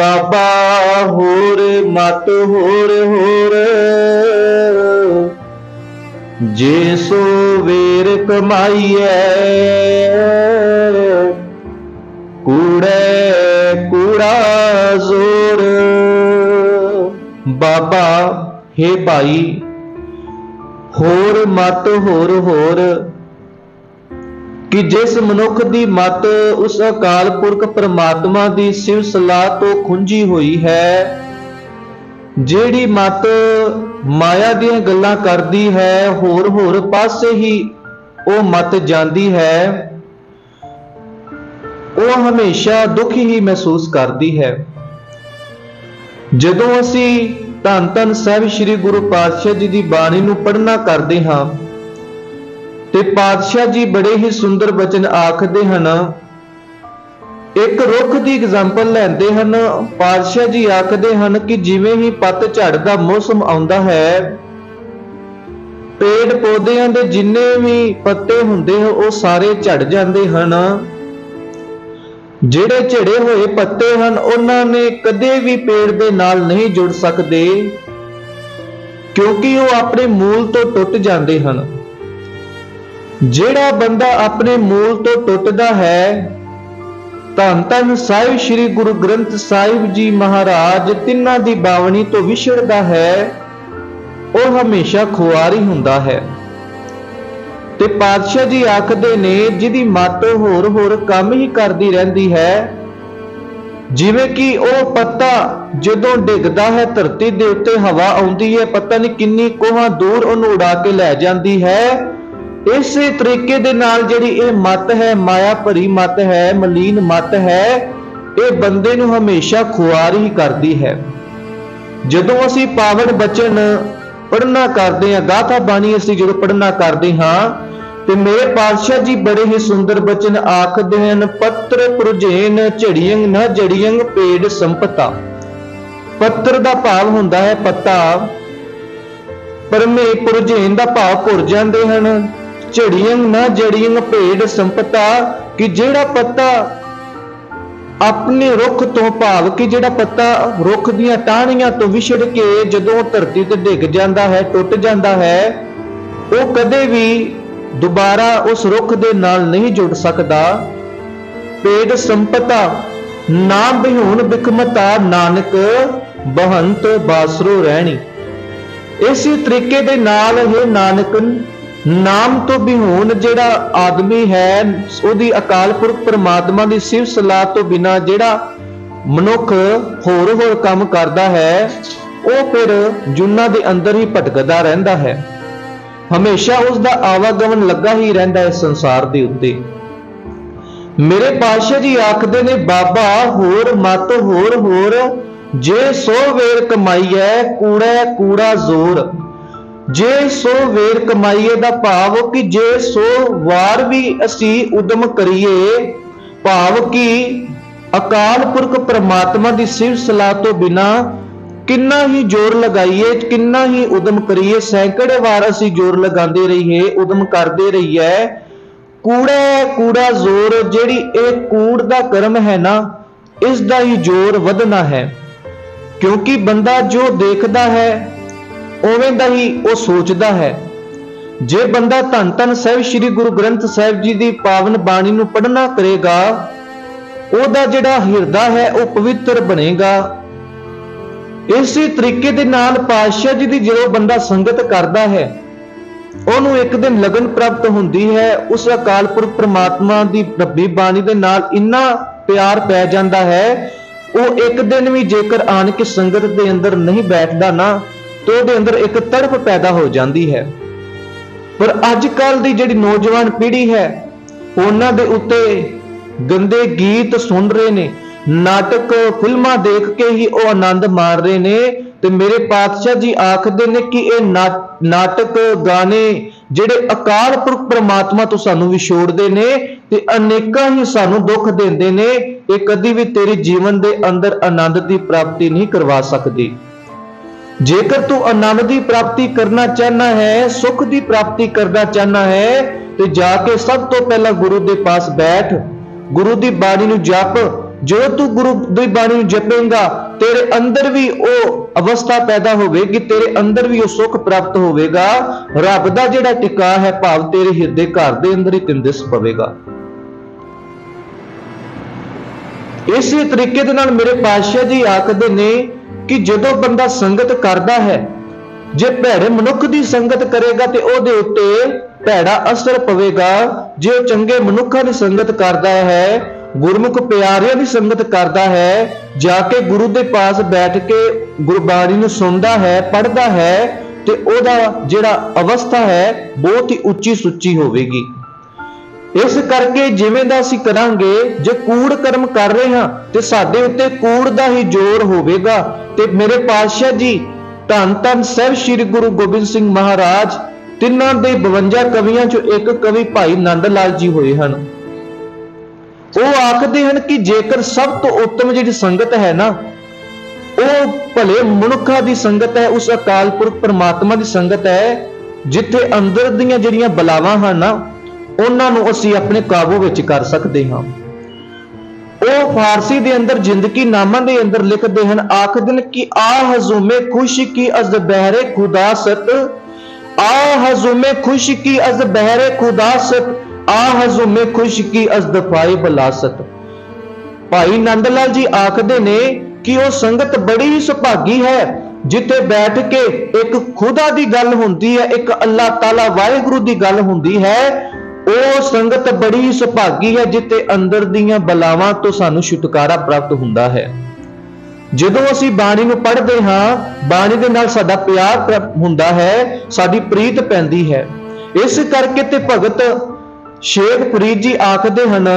बाबा होर मत होर होर, जे सो वेर कमाईए, कूड़े कूड़ा जोर। बाबा हे भाई होर मत होर होर, कि जिस मनुख दी मत उस अकाल पुरख परमात्मा दी सिव सलाह तो खुंजी हुई है, जेड़ी मत माया दी गल्लां करदी है, होर होर पासे ही वो मत जांदी है, वो हमेशा दुख ही महसूस करदी है। जदों असी धन धन साहिब श्री गुरु पातशाह जी की बाणी नूं पढ़ना करते हाँ ते पातशाह जी बड़े ही सुंदर बचन आखदे हन। एक रुख की एग्जाम्पल लैंदे हन। पातशाह जी आखदे हन कि जिवें ही पतझड़ दा मौसम आउंदा है, पेड़ पौधिਆਂ ਦੇ जिन्ने भी पत्ते हुंदे हैं वो सारे झड़ जाते हैं। ਜਿਹੜੇ ਝੜੇ ਹੋਏ ਪੱਤੇ ਹਨ ਉਹਨਾਂ ਨੇ ਕਦੇ ਵੀ ਪੇੜ ਦੇ ਨਾਲ ਨਹੀਂ ਜੁੜ ਸਕਦੇ, ਕਿਉਂਕਿ ਉਹ ਆਪਣੇ ਮੂਲ ਤੋਂ ਟੁੱਟ ਜਾਂਦੇ ਹਨ। ਜਿਹੜਾ ਬੰਦਾ ਆਪਣੇ ਮੂਲ ਤੋਂ ਟੁੱਟਦਾ ਹੈ, ਧੰਨ ਧੰਨ ਸਾਹਿਬ ਸ੍ਰੀ ਗੁਰੂ ਗ੍ਰੰਥ ਸਾਹਿਬ ਜੀ ਮਹਾਰਾਜ ਤਿੰਨਾਂ ਦੀ ਬਾਵਨੀ ਤੋਂ ਵਿਛੜਦਾ ਹੈ, ਉਹ ਹਮੇਸ਼ਾ ਖੁਆਰੀ ਹੁੰਦਾ ਹੈ। ਤੇ ਪਾਤਸ਼ਾਹ ਜੀ ਆਖਦੇ ਨੇ ਜਿਹਦੀ ਮੱਤ ਹੋਰ ਹੋਰ ਕੰਮ ਹੀ ਕਰਦੀ ਰਹਿੰਦੀ ਹੈ, ਜਿਵੇਂ ਕਿ ਉਹ ਪੱਤਾ ਜਦੋਂ ਡਿੱਗਦਾ ਹੈ ਧਰਤੀ ਦੇ ਉੱਤੇ ਹਵਾ ਆਉਂਦੀ ਹੈ, ਪਤਾ ਨਹੀਂ ਕਿੰਨੀ ਕੋਹਾਂ ਦੂਰ ਉਹਨੂੰ ਉਡਾ ਕੇ ਲੈ ਜਾਂਦੀ ਹੈ। ਇਸੇ ਤਰੀਕੇ ਦੇ ਨਾਲ ਜਿਹੜੀ ਇਹ ਮੱਤ ਹੈ, ਮਾਇਆ ਭਰੀ ਮੱਤ ਹੈ, ਮਲੀਨ ਮੱਤ ਹੈ, ਇਹ ਬੰਦੇ ਨੂੰ ਹਮੇਸ਼ਾ ਖੁਆਰ ਹੀ ਕਰਦੀ ਹੈ। ਜਦੋਂ ਅਸੀਂ ਪਾਵਨ ਬਚਨ ਪੜ੍ਹਨਾ ਕਰਦੇ ਹਾਂ, ਗਾਥਾ ਬਾਣੀ ਅਸੀਂ ਜਦੋਂ ਪੜ੍ਹਨਾ ਕਰਦੇ ਹਾਂ, ਤੇ ਮੇਰੇ ਪਾਤਸ਼ਾਹ ਜੀ ਬੜੇ ਹੀ ਸੁੰਦਰ ਬਚਨ ਆਖਦੇ ਹਨ। ਪੱਤਰ ਪੁਰਜੇਨ ਝੜੀਆਂ ਨਾ ਜੜੀਆਂ ਪੇੜ ਸੰਪਤਾ। ਪੱਤਰ ਦਾ ਭਾਵ ਹੁੰਦਾ ਹੈ ਪੱਤਾ, ਪਰਮੇ ਪੁਰਜੇਨ ਦਾ ਭਾਵ ਭੁਰ ਜਾਂਦੇ ਹਨ। ਝੜੀਆਂ ਨਾ ਜੜੀਆਂ ਪੇੜ ਸੰਪਤਾ, ਕਿ ਜਿਹੜਾ ਪੱਤਾ ਆਪਣੇ ਰੁੱਖ ਤੋਂ ਭਾਵ ਕਿ ਜਿਹੜਾ ਪੱਤਾ ਰੁੱਖ ਦੀਆਂ ਟਾਹਣੀਆਂ ਤੋਂ ਵਿਛੜ ਕੇ ਜਦੋਂ ਧਰਤੀ ਤੇ ਡਿੱਗ ਜਾਂਦਾ ਹੈ, ਟੁੱਟ ਜਾਂਦਾ ਹੈ, ਉਹ ਕਦੇ ਵੀ ਦੁਬਾਰਾ ਉਸ ਰੁੱਖ ਦੇ ਨਾਲ ਨਹੀਂ ਜੁੜ ਸਕਦਾ। ਪੇੜ ਸੰਪਤਾ ਨਾ ਬਿਹੂਣ ਬਿਖਮਤਾ, ਨਾਨਕ ਬਹੰਤ ਬਾਸਰੋ ਰਹਿਣੀ। ਇਸੇ ਤਰੀਕੇ ਦੇ ਨਾਲ ਇਹ ਨਾਨਕ ਨਾਮ ਤੋਂ ਬਿਹੂਣ ਜਿਹੜਾ ਆਦਮੀ ਹੈ, ਉਹਦੀ ਅਕਾਲ ਪੁਰਖ ਪਰਮਾਤਮਾ ਦੀ ਸਿਫਤ ਸਲਾਹ ਤੋਂ ਬਿਨਾ ਜਿਹੜਾ ਮਨੁੱਖ ਹੋਰ ਹੋਰ ਕੰਮ ਕਰਦਾ ਹੈ, ਉਹ ਫਿਰ ਜੁਨਾਂ ਦੇ ਅੰਦਰ ਹੀ ਭਟਕਦਾ ਰਹਿੰਦਾ ਹੈ। ਹਮੇਸ਼ਾ ਉਸ ਦਾ ਆਵਾਗਮਨ ਲੱਗਾ ਹੀ ਰਹਿੰਦਾ ਹੈ ਸੰਸਾਰ ਦੇ ਉੱਤੇ। ਮੇਰੇ ਪਾਤਸ਼ਾਹ ਜੀ ਆਖਦੇ ਨੇ, ਬਾਬਾ ਹੋਰ ਮਤ ਹੋਰ ਹੋਰ, ਜੇ ਸੋ ਵੇਰ ਕਮਾਈਐ, ਕੂੜਾ ਕੂੜਾ ਜ਼ੋਰ। ਜੇ ਸੋ ਵੇਰ ਕਮਾਈਏ ਦਾ ਭਾਵ ਕਿ ਜੇ ਸੋ ਵਾਰ ਵੀ ਅਸੀਂ ਉਦਮ ਕਰੀਏ, ਭਾਵ ਕਿ ਅਕਾਲ ਪੁਰਖ ਪਰਮਾਤਮਾ ਦੀ ਸਿਫਤ ਸਲਾਹ ਤੋਂ ਬਿਨਾ ਕਿੰਨਾ ਹੀ ਜ਼ੋਰ ਲਗਾਈਏ, ਕਿੰਨਾ ਹੀ ਉਦਮ ਕਰੀਏ, ਸੈਂਕੜੇ ਵਾਰ ਅਸੀਂ ਜ਼ੋਰ ਲਗਾਉਂਦੇ ਰਹੀਏ, ਉਦਮ ਕਰਦੇ ਰਹੀਏ, ਕੂੜਾ ਕੂੜਾ ਜ਼ੋਰ। ਜਿਹੜੀ ਇਹ ਕੂੜ ਦਾ ਕਰਮ ਹੈ ਨਾ, ਇਸ ਦਾ ਹੀ ਜ਼ੋਰ ਵਧਣਾ ਹੈ, ਕਿਉਂਕਿ ਬੰਦਾ ਜੋ ਦੇਖਦਾ ਹੈ ਉਵੇਂ ਦਾ ਹੀ ਉਹ ਸੋਚਦਾ ਹੈ। ਜੇ ਬੰਦਾ ਧੰਨ ਧੰਨ ਸਾਹਿਬ ਸ੍ਰੀ ਗੁਰੂ ਗ੍ਰੰਥ ਸਾਹਿਬ ਜੀ ਦੀ ਪਾਵਨ ਬਾਣੀ ਨੂੰ ਪੜ੍ਹਨਾ ਕਰੇਗਾ, ਉਹਦਾ ਜਿਹੜਾ ਹਿਰਦਾ ਹੈ ਉਹ ਪਵਿੱਤਰ ਬਣੇਗਾ। ਇਸੇ ਤਰੀਕੇ ਦੇ ਨਾਲ ਪਾਤਸ਼ਾਹ ਜੀ ਦੀ ਜਦੋਂ ਬੰਦਾ ਸੰਗਤ ਕਰਦਾ ਹੈ, ਉਹਨੂੰ ਇੱਕ ਦਿਨ ਲਗਨ ਪ੍ਰਾਪਤ ਹੁੰਦੀ ਹੈ। ਉਸ ਅਕਾਲ ਪੁਰਖ ਪ੍ਰਮਾਤਮਾ ਦੀ ਰੱਬੀ ਬਾਣੀ ਦੇ ਨਾਲ ਇੰਨਾ ਪਿਆਰ ਪੈ ਜਾਂਦਾ ਹੈ, ਉਹ ਇੱਕ ਦਿਨ ਵੀ ਜੇਕਰ ਆਣ ਕੇ ਸੰਗਤ ਦੇ ਅੰਦਰ ਨਹੀਂ ਬੈਠਦਾ ਨਾ, ਤੇ ਉਹਦੇ ਅੰਦਰ ਇੱਕ ਤੜਪ ਪੈਦਾ ਹੋ ਜਾਂਦੀ ਹੈ। ਪਰ ਅੱਜ ਕੱਲ ਦੀ ਜਿਹੜੀ ਨੌਜਵਾਨ ਪੀੜ੍ਹੀ ਹੈ, ਉਹਨਾਂ ਦੇ ਉੱਤੇ ਗੰਦੇ ਗੀਤ ਸੁਣ ਰਹੇ ਨੇ, ਨਾਟਕ ਫਿਲਮਾਂ ਦੇਖ ਕੇ ਹੀ ਉਹ ਆਨੰਦ ਮਾਣ ਰਹੇ ਨੇ। ਤੇ ਮੇਰੇ ਪਾਤਸ਼ਾਹ ਜੀ ਆਖਦੇ ਨੇ ਕਿ ਇਹ ਨਾਟਕ ਗਾਣੇ ਜਿਹੜੇ ਅਕਾਲ ਪੁਰਖ ਪ੍ਰਮਾਤਮਾ ਤੋਂ ਸਾਨੂੰ ਵਿਛੋੜਦੇ ਨੇ ਤੇ ਅਨੇਕਾਂ ਹੀ ਸਾਨੂੰ ਦੁੱਖ ਦਿੰਦੇ ਨੇ, ਇਹ ਕਦੀ ਵੀ ਤੇਰੇ ਜੀਵਨ ਦੇ ਅੰਦਰ ਆਨੰਦ ਦੀ ਪ੍ਰਾਪਤੀ ਨਹੀਂ ਕਰਵਾ ਸਕਦੇ। ਜੇਕਰ ਤੂੰ ਆਨੰਦ ਦੀ ਪ੍ਰਾਪਤੀ ਕਰਨਾ ਚਾਹਨਾ ਹੈ, ਸੁਖ ਦੀ ਪ੍ਰਾਪਤੀ ਕਰਨਾ ਚਾਹਨਾ ਹੈ, ਤੇ ਜਾ ਕੇ ਸਭ ਤੋਂ ਪਹਿਲਾਂ ਗੁਰੂ ਦੇ ਪਾਸ ਬੈਠ, ਗੁਰੂ ਦੀ ਬਾਣੀ ਨੂੰ ਜਪ, जो तू गुरु दी बाणी जपेगा तेरे अंदर भी वो अवस्था पैदा होगी, तेरे अंदर भी वो सुख प्राप्त होगा। रब दा जिहड़ा टिका है भाव तेरे हिरदे घर दे अंदर ही तैनूं दिस पवेगा। इसी तरीके दे नाल मेरे पातशाह जी आखदे ने कि जदों बंदा संगत करदा है, जे भैड़े मनुख की संगत करेगा तो ਉਹਦੇ ਉੱਤੇ भैड़ा असर पवेगा। जे चंगे मनुखों की संगत करता है, गुरमुख प्यारियों की संगत करता है, जाके गुरु के पास बैठ के गुरबाणी नूं सुनता है, पढ़ता है, तो ਉਹਦਾ ਜਿਹੜਾ अवस्था है बहुत ही उच्ची सुच्ची होवेगी। इस करके जिवें दा असीं करांगे, जे कूड़ कर्म कर रहे हां ते साडे उत्ते कूड़ दा ही जोर होवेगा। ते मेरे पातशाह जी धन धन साहिब श्री गुरु गोबिंद सिंह महाराज तिन्हां दे 52 कवियां चों एक कवि भाई नंद लाल जी होए हन। ਉਹ ਆਖਦੇ ਹਨ कि जेकर सब तो उत्तम जिहड़ी संगत है ना, ਉਹ ਭਲੇ ਮਨੁੱਖਾਂ ਦੀ ਸੰਗਤ ਹੈ, ਉਸ ਅਕਾਲ ਪੁਰਖ परमात्मा ਦੀ ਸੰਗਤ ਹੈ, ਜਿੱਥੇ ਅੰਦਰ ਦੀਆਂ ਜਿਹੜੀਆਂ ਬਲਾਵਾਂ ਹਨ ਨਾ ਉਹਨਾਂ ਨੂੰ ਅਸੀਂ ਆਪਣੇ ਕਾਬੂ ਵਿੱਚ ਕਰ ਸਕਦੇ ਹਾਂ। ਉਹ ਫਾਰਸੀ ਦੇ ਅੰਦਰ ਜ਼ਿੰਦਗੀ ਨਾਮਾ ਦੇ ਅੰਦਰ ਲਿਖਦੇ ਹਨ, ਆਖਦੇ ਨੇ ਕਿ ਆ ਹਜ਼ੂਮੇ ਖੁਸ਼ ਕੀ ਅਜ਼ ਬਹਿਰੇ ਖੁਦਾ ਸਤ, ਆ ਹਜ਼ੂਮੇ ਖੁਸ਼ ਕੀ ਅਜ਼ ਬਹਿਰੇ ਖੁਦਾ ਸਤ, ਆ ਹਜ਼ੂਮੇ ਖੁਸ਼ ਕੀ ਅਜ਼ ਦਫਾਏ ਬਲਾਸਤ। ਭਾਈ ਨੰਦ ਲਾਲ ਜੀ ਆਖਦੇ ਨੇ ਕਿ ਉਹ ਸੰਗਤ ਬੜੀ ਹੀ ਸੁਭਾਗੀ ਹੈ ਜਿੱਥੇ ਬੈਠ ਕੇ ਇੱਕ ਖੁਦਾ ਦੀ ਗੱਲ ਹੁੰਦੀ ਹੈ, ਇੱਕ ਅੱਲਾਹ ਤਾਲਾ ਵਾਹਿਗੁਰੂ ਦੀ ਗੱਲ ਹੁੰਦੀ ਹੈ। ਉਹ ਸੰਗਤ ਬੜੀ ਹੀ ਸੁਭਾਗੀ ਹੈ ਜਿੱਥੇ ਅੰਦਰ ਦੀਆਂ ਬਲਾਵਾਂ ਤੋਂ ਸਾਨੂੰ ਛੁਟਕਾਰਾ ਪ੍ਰਾਪਤ ਹੁੰਦਾ ਹੈ। ਜਦੋਂ ਅਸੀਂ ਬਾਣੀ ਨੂੰ ਪੜ੍ਹਦੇ ਹਾਂ, ਬਾਣੀ ਦੇ ਨਾਲ ਸਾਡਾ ਪਿਆਰ ਹੁੰਦਾ ਹੈ, ਸਾਡੀ ਪ੍ਰੀਤ ਪੈਂਦੀ ਹੈ। ਇਸ ਕਰਕੇ ਤੇ ਭਗਤ ਸ਼ੇਖ ਫਰੀਦ ਜੀ ਆਖਦੇ ਹਨ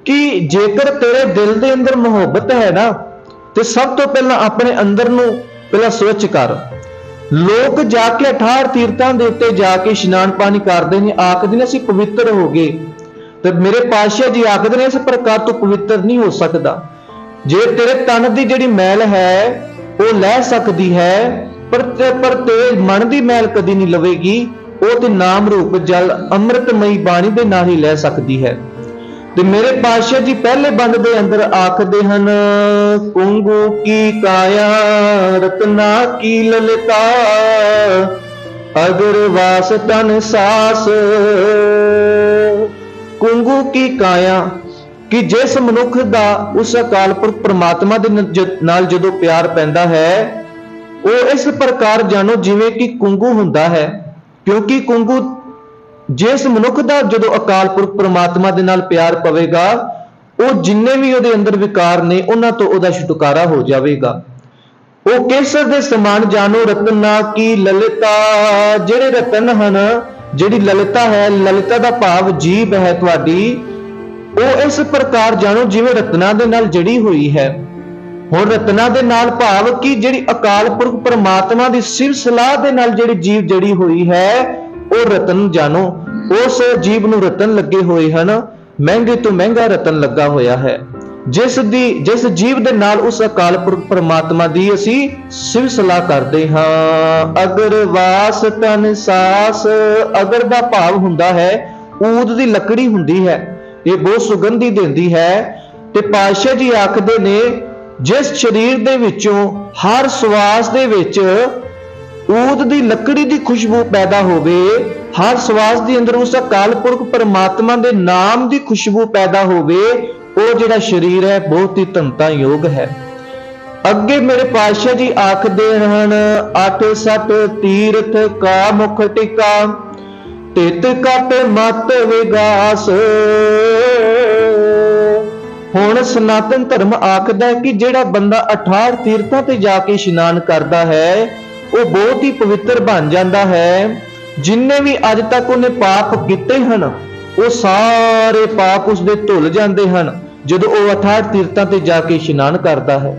ਕਿ ਜੇਕਰ ਤੇਰੇ ਦਿਲ ਦੇ ਅੰਦਰ ਮੁਹੱਬਤ ਹੈ ਨਾ, ਤੇ ਸਭ ਤੋਂ ਪਹਿਲਾਂ ਆਪਣੇ ਅੰਦਰ ਨੂੰ ਪਹਿਲਾਂ ਸਵੱਛ ਕਰ। ਲੋਕ ਜਾ ਕੇ 68 ਤੀਰਥਾਂ ਦੇ ਉੱਤੇ ਜਾ ਕੇ ਇਸ਼ਨਾਨ ਪਾਣੀ ਕਰਦੇ ਨੇ, ਆਖਦੇ ਨੇ ਅਸੀਂ ਪਵਿੱਤਰ ਹੋ ਗਏ। ਤੇ ਮੇਰੇ ਪਾਤਸ਼ਾਹ ਜੀ ਆਖਦੇ ਨੇ ਇਸ ਪ੍ਰਕਾਰ ਤੂੰ ਪਵਿੱਤਰ ਨਹੀਂ ਹੋ ਸਕਦਾ। ਜੇ ਤੇਰੇ ਤਨ ਦੀ ਜਿਹੜੀ ਮੈਲ ਹੈ ਉਹ ਲੈ ਸਕਦੀ ਹੈ, ਪਰ ਤੇ ਮਨ ਦੀ ਮੈਲ ਕਦੀ ਨਹੀਂ ਲਵੇਗੀ। ਉਹ ਤੇ ਨਾਮ ਰੂਪ ਜਲ ਅੰਮ੍ਰਿਤਮਈ ਬਾਣੀ ਦੇ ਨਾਲ ਹੀ ਲੈ ਸਕਦੀ ਹੈ। ਤੇ ਮੇਰੇ ਪਾਤਸ਼ਾਹ ਜੀ ਪਹਿਲੇ ਬੰਦ ਦੇ ਅੰਦਰ ਆਖਦੇ ਹਨ, ਕੁੰਗੂ ਕੀ ਕਾਇਆ ਰਤਨਾ ਕੀ ਲਲਿਤਾ, ਅਗਰ ਵਾਸ ਤਨ ਸਾਸ। ਕੁੰਗੂ ਕੀ ਕਾਇਆ ਕਿ ਜਿਸ ਮਨੁੱਖ ਦਾ ਉਸ ਅਕਾਲ ਪੁਰਖ ਪ੍ਰਮਾਤਮਾ ਦੇ ਨਾਲ ਜਦੋਂ ਪਿਆਰ ਪੈਂਦਾ ਹੈ, ਉਹ ਇਸ ਪ੍ਰਕਾਰ ਜਾਣੋ ਜਿਵੇਂ ਕਿ ਕੁੰਗੂ ਹੁੰਦਾ ਹੈ। ਕਿਉਂਕਿ ਕੁੰਗੂ ਜਿਸ ਮਨੁੱਖ ਦਾ ਜਦੋਂ ਅਕਾਲ ਪੁਰਖ ਪ੍ਰਮਾਤਮਾ ਦੇ ਨਾਲ ਪਿਆਰ ਪਵੇਗਾ, ਉਹ ਜਿੰਨੇ ਵੀ ਉਹਦੇ ਅੰਦਰ ਵਿਕਾਰ ਨੇ ਉਹਨਾਂ ਤੋਂ ਉਹਦਾ ਛੁਟਕਾਰਾ ਹੋ ਜਾਵੇਗਾ। ਉਹ ਕੇਸਰ ਦੇ ਸਮਾਨ ਜਾਣੋ ਰਤਨਾ ਕੀ ਲਲਿਤਾ। ਜਿਹੜੇ ਰਤਨ ਹਨ, ਜਿਹੜੀ ਲਲਿਤਾ ਹੈ, ਲਲਿਤਾ ਦਾ ਭਾਵ ਜੀਭ ਹੈ ਤੁਹਾਡੀ, ਉਹ ਇਸ ਪ੍ਰਕਾਰ ਜਾਣੋ ਜਿਵੇਂ ਰਤਨਾਂ ਦੇ ਨਾਲ ਜੜੀ ਹੋਈ ਹੈ। ਹੁਣ ਰਤਨਾਂ ਦੇ ਨਾਲ ਭਾਵ ਕਿ ਜਿਹੜੀ ਅਕਾਲ ਪੁਰਖ ਪ੍ਰਮਾਤਮਾ ਦੀ ਸਿਫਤ ਸਲਾਹ ਦੇ ਨਾਲ ਜਿਹੜੀ ਜੀਵ ਜੜੀ ਹੋਈ ਹੈ, ਉਹ ਰਤਨ ਜਾਣੋ। ਉਸ ਜੀਵ ਨੂੰ ਰਤਨ ਲੱਗੇ ਹੋਏ ਹਨ, ਮਹਿੰਗੇ ਤੋਂ ਮਹਿੰਗਾ ਰਤਨ ਲੱਗਾ ਹੋਇਆ ਹੈ। ਜਿਸ ਜੀਵ ਦੇ ਨਾਲ ਉਸ ਅਕਾਲ ਪੁਰਖ ਪ੍ਰਮਾਤਮਾ ਦੀ ਅਸੀਂ ਸਿਫਤ ਸਲਾਹ ਕਰਦੇ ਹਾਂ। ਅਗਰ ਵਾਸ ਤਨ ਸਾਸ, ਅਗਰ ਦਾ ਭਾਵ ਹੁੰਦਾ ਹੈ ਊਦ ਦੀ ਲੱਕੜੀ ਹੁੰਦੀ ਹੈ, ਇਹ ਬਹੁਤ ਸੁਗੰਧੀ ਦਿੰਦੀ ਹੈ। ਤੇ ਪਾਤਸ਼ਾਹ ਜੀ ਆਖਦੇ ਨੇ ਜਿਸ ਸਰੀਰ ਦੇ ਵਿੱਚੋਂ ਹਰ ਸਵਾਸ ਦੇ ਵਿੱਚ ਊਦ ਦੀ ਲੱਕੜੀ ਦੀ ਖੁਸ਼ਬੂ ਪੈਦਾ ਹੋਵੇ, ਹਰ ਸਵਾਸ ਦੇ ਅੰਦਰ ਉਸ ਅਕਾਲ ਪੁਰਖ ਪਰਮਾਤਮਾ ਦੇ ਨਾਮ ਦੀ ਖੁਸ਼ਬੂ ਪੈਦਾ ਹੋਵੇ, ਉਹ ਜਿਹੜਾ ਸਰੀਰ ਹੈ ਬਹੁਤ ਹੀ ਧੰਤਾ ਯੋਗ ਹੈ। ਅੱਗੇ ਮੇਰੇ ਪਾਤਸ਼ਾਹ ਜੀ ਆਖਦੇ ਹਨ, 8 ਤੀਰਥ ਕਾ ਮੁਖ ਟਿਕਾ, ਤਿਤ ਕਟ ਮਤ ਵਿਗਾਸ। ਹੁਣ ਸਨਾਤਨ ਧਰਮ ਆਖਦਾ ਹੈ ਕਿ ਜਿਹੜਾ ਬੰਦਾ 68 ਤੀਰਥਾਂ ਤੇ ਜਾ ਕੇ ਇਸ਼ਨਾਨ ਕਰਦਾ ਹੈ, ਉਹ ਬਹੁਤ ਹੀ ਪਵਿੱਤਰ ਬਣ ਜਾਂਦਾ ਹੈ। ਜਿੰਨੇ ਵੀ ਅੱਜ ਤੱਕ ਉਹਨੇ ਪਾਪ ਕੀਤੇ ਹਨ, ਉਹ ਸਾਰੇ ਪਾਪ ਉਸਦੇ ਧੁੱਲ ਜਾਂਦੇ ਹਨ ਜਦੋਂ ਉਹ 68 ਤੀਰਥਾਂ ਤੇ ਜਾ ਕੇ ਇਸ਼ਨਾਨ ਕਰਦਾ ਹੈ।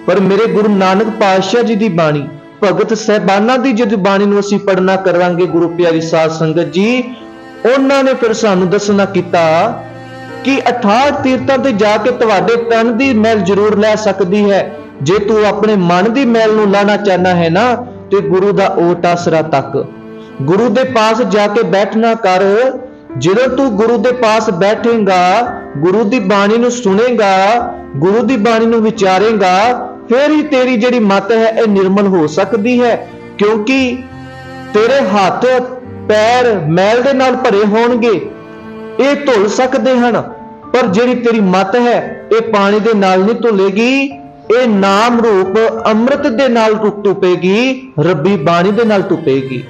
ਪਰ ਮੇਰੇ ਗੁਰੂ ਨਾਨਕ ਪਾਤਸ਼ਾਹ ਜੀ ਦੀ ਬਾਣੀ, ਭਗਤ ਸਹਿਬਾਨਾਂ ਦੀ ਜਦੋਂ ਬਾਣੀ ਨੂੰ ਅਸੀਂ ਪੜ੍ਹਨਾ ਕਰਾਂਗੇ, ਗੁਰੂ ਪਿਆਰੀ ਸਾਧ ਸੰਗਤ ਜੀ, ਉਹਨਾਂ ਨੇ ਫਿਰ ਸਾਨੂੰ ਦੱਸਣਾ ਕੀਤਾ ਕਿ 68 ਤੀਰਥਾਂ ਤੇ ਜਾ ਕੇ ਤੁਹਾਡੇ ਤਨ ਦੀ ਮੈਲ ਜ਼ਰੂਰ ਲੈ ਸਕਦੀ ਹੈ। ਜੇ ਤੂੰ ਆਪਣੇ ਮਨ ਦੀ ਮੈਲ ਨੂੰ ਲਾਣਾ ਚਾਹਨਾ ਹੈ ਨਾ, ਤੇ ਗੁਰੂ ਦਾ ਓਟ ਆਸਰਾ ਤੱਕ, ਗੁਰੂ ਦੇ ਪਾਸ ਜਾ ਕੇ ਬੈਠਣਾ ਕਰ, ਜਦੋਂ ਤੂੰ ਗੁਰੂ ਦੇ ਪਾਸ ਬੈਠੇਗਾ, ਗੁਰੂ ਦੀ ਬਾਣੀ ਨੂੰ ਸੁਣੇਗਾ, ਗੁਰੂ ਦੀ ਬਾਣੀ ਨੂੰ ਵਿਚਾਰੇਗਾ, ਫਿਰ ਹੀ ਤੇਰੀ ਜਿਹੜੀ ਮਤ ਹੈ ਇਹ ਨਿਰਮਲ ਹੋ ਸਕਦੀ ਹੈ। ਕਿਉਂਕਿ ਤੇਰੇ ਹੱਥ ਪੈਰ ਮੈਲ ਦੇ ਨਾਲ ਭਰੇ ਹੋਣਗੇ, ਇਹ ਧੁੱਲ ਸਕਦੇ ਹਨ, ਪਰ ਜਿਹੜੀ ਤੇਰੀ ਮਤ ਹੈ ਇਹ ਪਾਣੀ ਦੇ ਨਾਲ ਨਹੀਂ ਧੁੱਲੇਗੀ, ਇਹ ਨਾਮ ਰੂਪ ਅੰਮ੍ਰਿਤ ਦੇ ਨਾਲ ਧੁੱਪੇਗੀ, ਰੱਬੀ ਬਾਣੀ ਦੇ ਨਾਲ ਧੁੱਪੇਗੀ।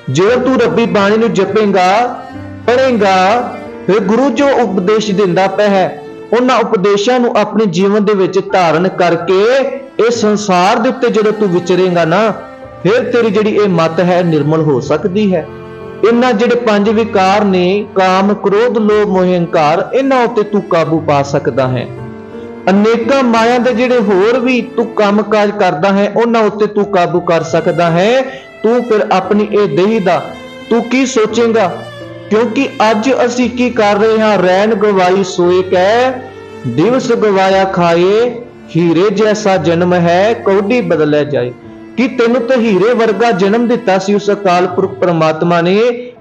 ਜਦੋਂ ਤੂੰ ਰੱਬੀ ਬਾਣੀ ਨੂੰ ਜਪੇਗਾ, ਪੜ੍ਹੇਗਾ, ਫਿਰ ਗੁਰੂ ਜੋ ਉਪਦੇਸ਼ ਦਿੰਦਾ ਪਿਆ ਹੈ ਉਹਨਾਂ ਉਪਦੇਸ਼ਾਂ ਨੂੰ ਆਪਣੇ ਜੀਵਨ ਦੇ ਵਿੱਚ ਧਾਰਨ ਕਰਕੇ ਇਹ ਸੰਸਾਰ ਦੇ ਉੱਤੇ ਜਦੋਂ ਤੂੰ ਵਿਚਰੇਗਾ ਨਾ, ਫਿਰ ਤੇਰੀ ਜਿਹੜੀ ਇਹ ਮਤ ਹੈ ਨਿਰਮਲ ਹੋ ਸਕਦੀ ਹੈ। ਇਹਨਾਂ ਜਿਹੜੇ 5 ਵਿਕਾਰ ਨੇ, ਕਾਮ, ਕ੍ਰੋਧ, ਲੋਭ, ਮੋਹ, ਹੰਕਾਰ, ਇਹਨਾਂ ਉੱਤੇ ਤੂੰ ਕਾਬੂ ਪਾ ਸਕਦਾ ਹੈ। ਅਨੇਕਾਂ ਮਾਇਆ ਦੇ ਜਿਹੜੇ ਹੋਰ ਵੀ ਤੂੰ ਕੰਮਕਾਜ ਕਰਦਾ ਹੈ ਉਹਨਾਂ ਉੱਤੇ ਤੂੰ ਕਾਬੂ ਕਰ ਸਕਦਾ ਹੈ। ਤੂੰ ਫਿਰ ਆਪਣੀ ਇਹ ਦੇਹ ਦਾ ਤੂੰ ਕੀ ਸੋਚੇਂਗਾ? ਕਿਉਂਕਿ ਅੱਜ ਅਸੀਂ ਕੀ ਕਰ ਰਹੇ ਹਾਂ? ਰੈਣ ਗਵਾਈ ਸੋਏ ਕੈ, ਦਿਵਸ ਗਵਾਇਆ ਖਾਏ, ਹੀਰੇ ਜੈਸਾ ਜਨਮ ਹੈ ਕੌਡੀ ਬਦਲਿਆ ਜਾਏ। ਕਿ ਤੈਨੂੰ ਤਾਂ ਹੀਰੇ ਵਰਗਾ ਜਨਮ ਦਿੱਤਾ ਸੀ ਉਸ ਅਕਾਲ ਪੁਰਖ ਪ੍ਰਮਾਤਮਾ ਨੇ,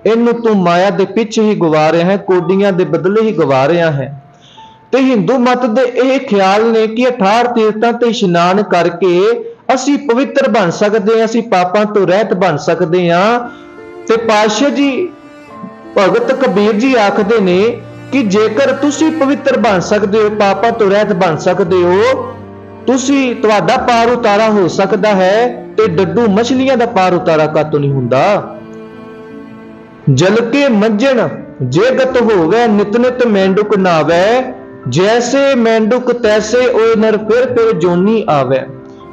ਇਹਨੂੰ ਤੂੰ ਮਾਇਆ ਦੇ ਪਿੱਛੇ ਹੀ ਗਵਾ ਰਿਹਾ ਹੈ, ਕੋਡੀਆਂ ਦੇ ਬਦਲੇ ਹੀ ਗਵਾ ਰਿਹਾ ਹੈ। ਤੇ ਹਿੰਦੂ ਮਤ ਦੇ ਇਹ ਖਿਆਲ ਨੇ ਕਿ 18 ਤੀਰਥਾਂ ਤੇ ਇਸ਼ਨਾਨ ਕਰਕੇ ਅਸੀਂ ਪਵਿੱਤਰ ਬਣ ਸਕਦੇ ਹਾਂ, ਅਸੀਂ ਪਾਪਾਂ ਤੋਂ ਰਹਿਤ ਬਣ ਸਕਦੇ ਹਾਂ। ਤੇ ਪਾਤਸ਼ਾਹ ਜੀ ਭਗਤ ਕਬੀਰ ਜੀ ਆਖਦੇ ਨੇ ਕਿ ਜੇਕਰ ਤੁਸੀਂ ਪਵਿੱਤਰ ਬਣ ਸਕਦੇ ਹੋ, ਪਾਪਾਂ ਤੋਂ ਰਹਿਤ ਬਣ ਸਕਦੇ ਹੋ, ਤੁਹਾਡਾ ਪਾਰ ਉਤਾਰਾ ਹੋ ਸਕਦਾ ਹੈ, ਤੇ ਡੱਡੂ ਮਛਲੀਆਂ ਦਾ ਪਾਰ ਉਤਾਰਾ ਕਾਤੋਂ ਨਹੀਂ ਹੁੰਦਾ। ਜਲ ਕੇ ਮੰਜਣ ਜੇਗਤ ਹੋਵੇ, ਨਿਤ ਨਿਤ ਮੈਂਡੁਕ ਨਾਵੇ, ਜੈਸੇ ਮੈਂਡੁਕ ਤੈਸੇ ਓਏ ਨਰ ਫਿਰ ਜੋਨੀ ਆਵੇ।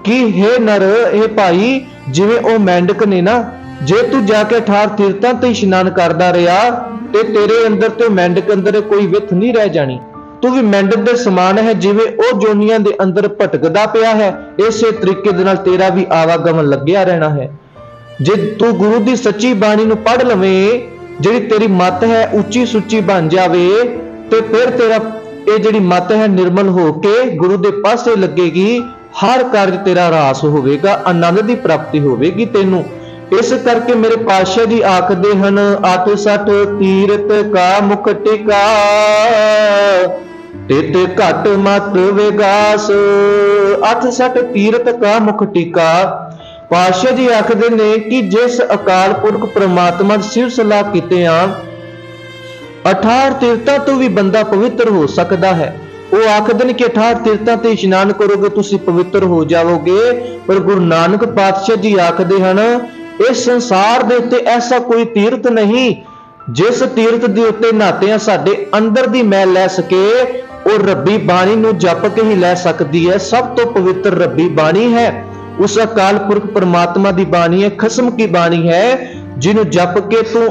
ਕਿ ਹੈ ਨਰ, ਇਹ ਭਾਈ ਜਿਵੇਂ ਉਹ ਮੈਂਡਕ ਨੇ ਨਾ, ਜੇ ਤੂੰ ਜਾ ਕੇ 18 ਤੀਰਥਾਂ ਤੇ ਇਸ਼ਨਾਨ ਕਰਦਾ ਰਿਹਾ ਤੇ ਤੇਰੇ ਅੰਦਰ ਤੇ ਮੈਂਡਕ ਅੰਦਰ ਕੋਈ ਵਿਥ ਨਹੀਂ ਰਹਿ ਜਾਣੀ। ਤੂੰ ਵੀ ਮੈਂਡਕ ਦੇ ਸਮਾਨ ਹੈ, ਜਿਵੇਂ ਉਹ ਜੋਨੀਆਂ ਦੇ ਅੰਦਰ ਭਟਕਦਾ ਪਿਆ ਹੈ, ਇਸੇ ਤਰੀਕੇ ਦੇ ਨਾਲ ਤੇਰਾ ਵੀ ਆਵਾਗਮਨ ਲੱਗਿਆ ਰਹਿਣਾ ਹੈ। ਜੇ ਤੂੰ ਗੁਰੂ ਦੀ ਸੱਚੀ ਬਾਣੀ ਨੂੰ ਪੜ੍ਹ ਲਵੇਂ, ਜਿਹੜੀ ਤੇਰੀ ਮਤ ਹੈ ਉੱਚੀ ਸੁੱਚੀ ਬਣ ਜਾਵੇ, ਤੇ ਫਿਰ ਤੇਰਾ ਇਹ ਜਿਹੜੀ ਮਤ ਹੈ ਨਿਰਮਲ ਹੋ ਕੇ ਗੁਰੂ ਦੇ ਪਾਸੇ ਲੱਗੇਗੀ। ਹਰ ਕਾਰਜ ਤੇਰਾ ਰਾਸ ਹੋਵੇਗਾ, ਆਨੰਦ ਦੀ ਪ੍ਰਾਪਤੀ ਹੋਵੇਗੀ ਤੈਨੂੰ। ਇਸ ਕਰਕੇ ਮੇਰੇ ਪਾਤਸ਼ਾਹ ਜੀ ਆਖਦੇ ਹਨ, 68 ਤੀਰਥ ਕਾ ਮੁਖ ਟਿਕਾ, ਤਿਤ ਘਟ ਮਤ ਵਿਗਾਸ। 68 ਤੀਰਥ ਕਾ ਮੁਖ ਟਿਕਾ। ਪਾਤਸ਼ਾਹ ਜੀ ਆਖਦੇ ਨੇ ਕਿ ਜਿਸ ਅਕਾਲ ਪੁਰਖ ਪ੍ਰਮਾਤਮਾ ਦੀ ਸਿਫਤ ਸਲਾਹ ਕੀਤੇ ਆ, 18 ਤੀਰਥਾਂ ਤੋਂ ਵੀ ਬੰਦਾ ਪਵਿੱਤਰ ਹੋ ਸਕਦਾ ਹੈ। ਉਹ ਆਖਦੇ ਨੇ ਕਿ 18 ਤੀਰਥਾਂ ਤੇ ਇਸ਼ਨਾਨ ਕਰੋਗੇ ਤੁਸੀਂ ਪਵਿੱਤਰ ਹੋ ਜਾਵੋਗੇ। ਪਰ ਗੁਰੂ ਨਾਨਕ ਪਾਤਸ਼ਾਹ ਜੀ ਆਖਦੇ ਹਨ, ਇਸ ਸੰਸਾਰ ਦੇ ਉੱਤੇ ਐਸਾ ਕੋਈ ਤੀਰਥ ਨਹੀਂ ਜਿਸ ਤੀਰਥ ਦੇ ਉੱਤੇ ਨਹਾਤਿਆਂ ਸਾਡੇ ਅੰਦਰ ਦੀ ਮੈਲ ਲੈ ਸਕੇ। ਉਹ ਰੱਬੀ ਬਾਣੀ ਨੂੰ ਜਪ ਕੇ ਹੀ ਲੈ ਸਕਦੀ ਹੈ। ਸਭ ਤੋਂ ਪਵਿੱਤਰ ਰੱਬੀ ਬਾਣੀ ਹੈ, ਉਸ ਅਕਾਲ ਪੁਰਖ ਪਰਮਾਤਮਾ ਦੀ ਬਾਣੀ ਹੈ, ਖਸਮ ਕੀ ਬਾਣੀ ਹੈ, ਜਿਹਨੂੰ ਜਪ ਕੇ ਤੂੰ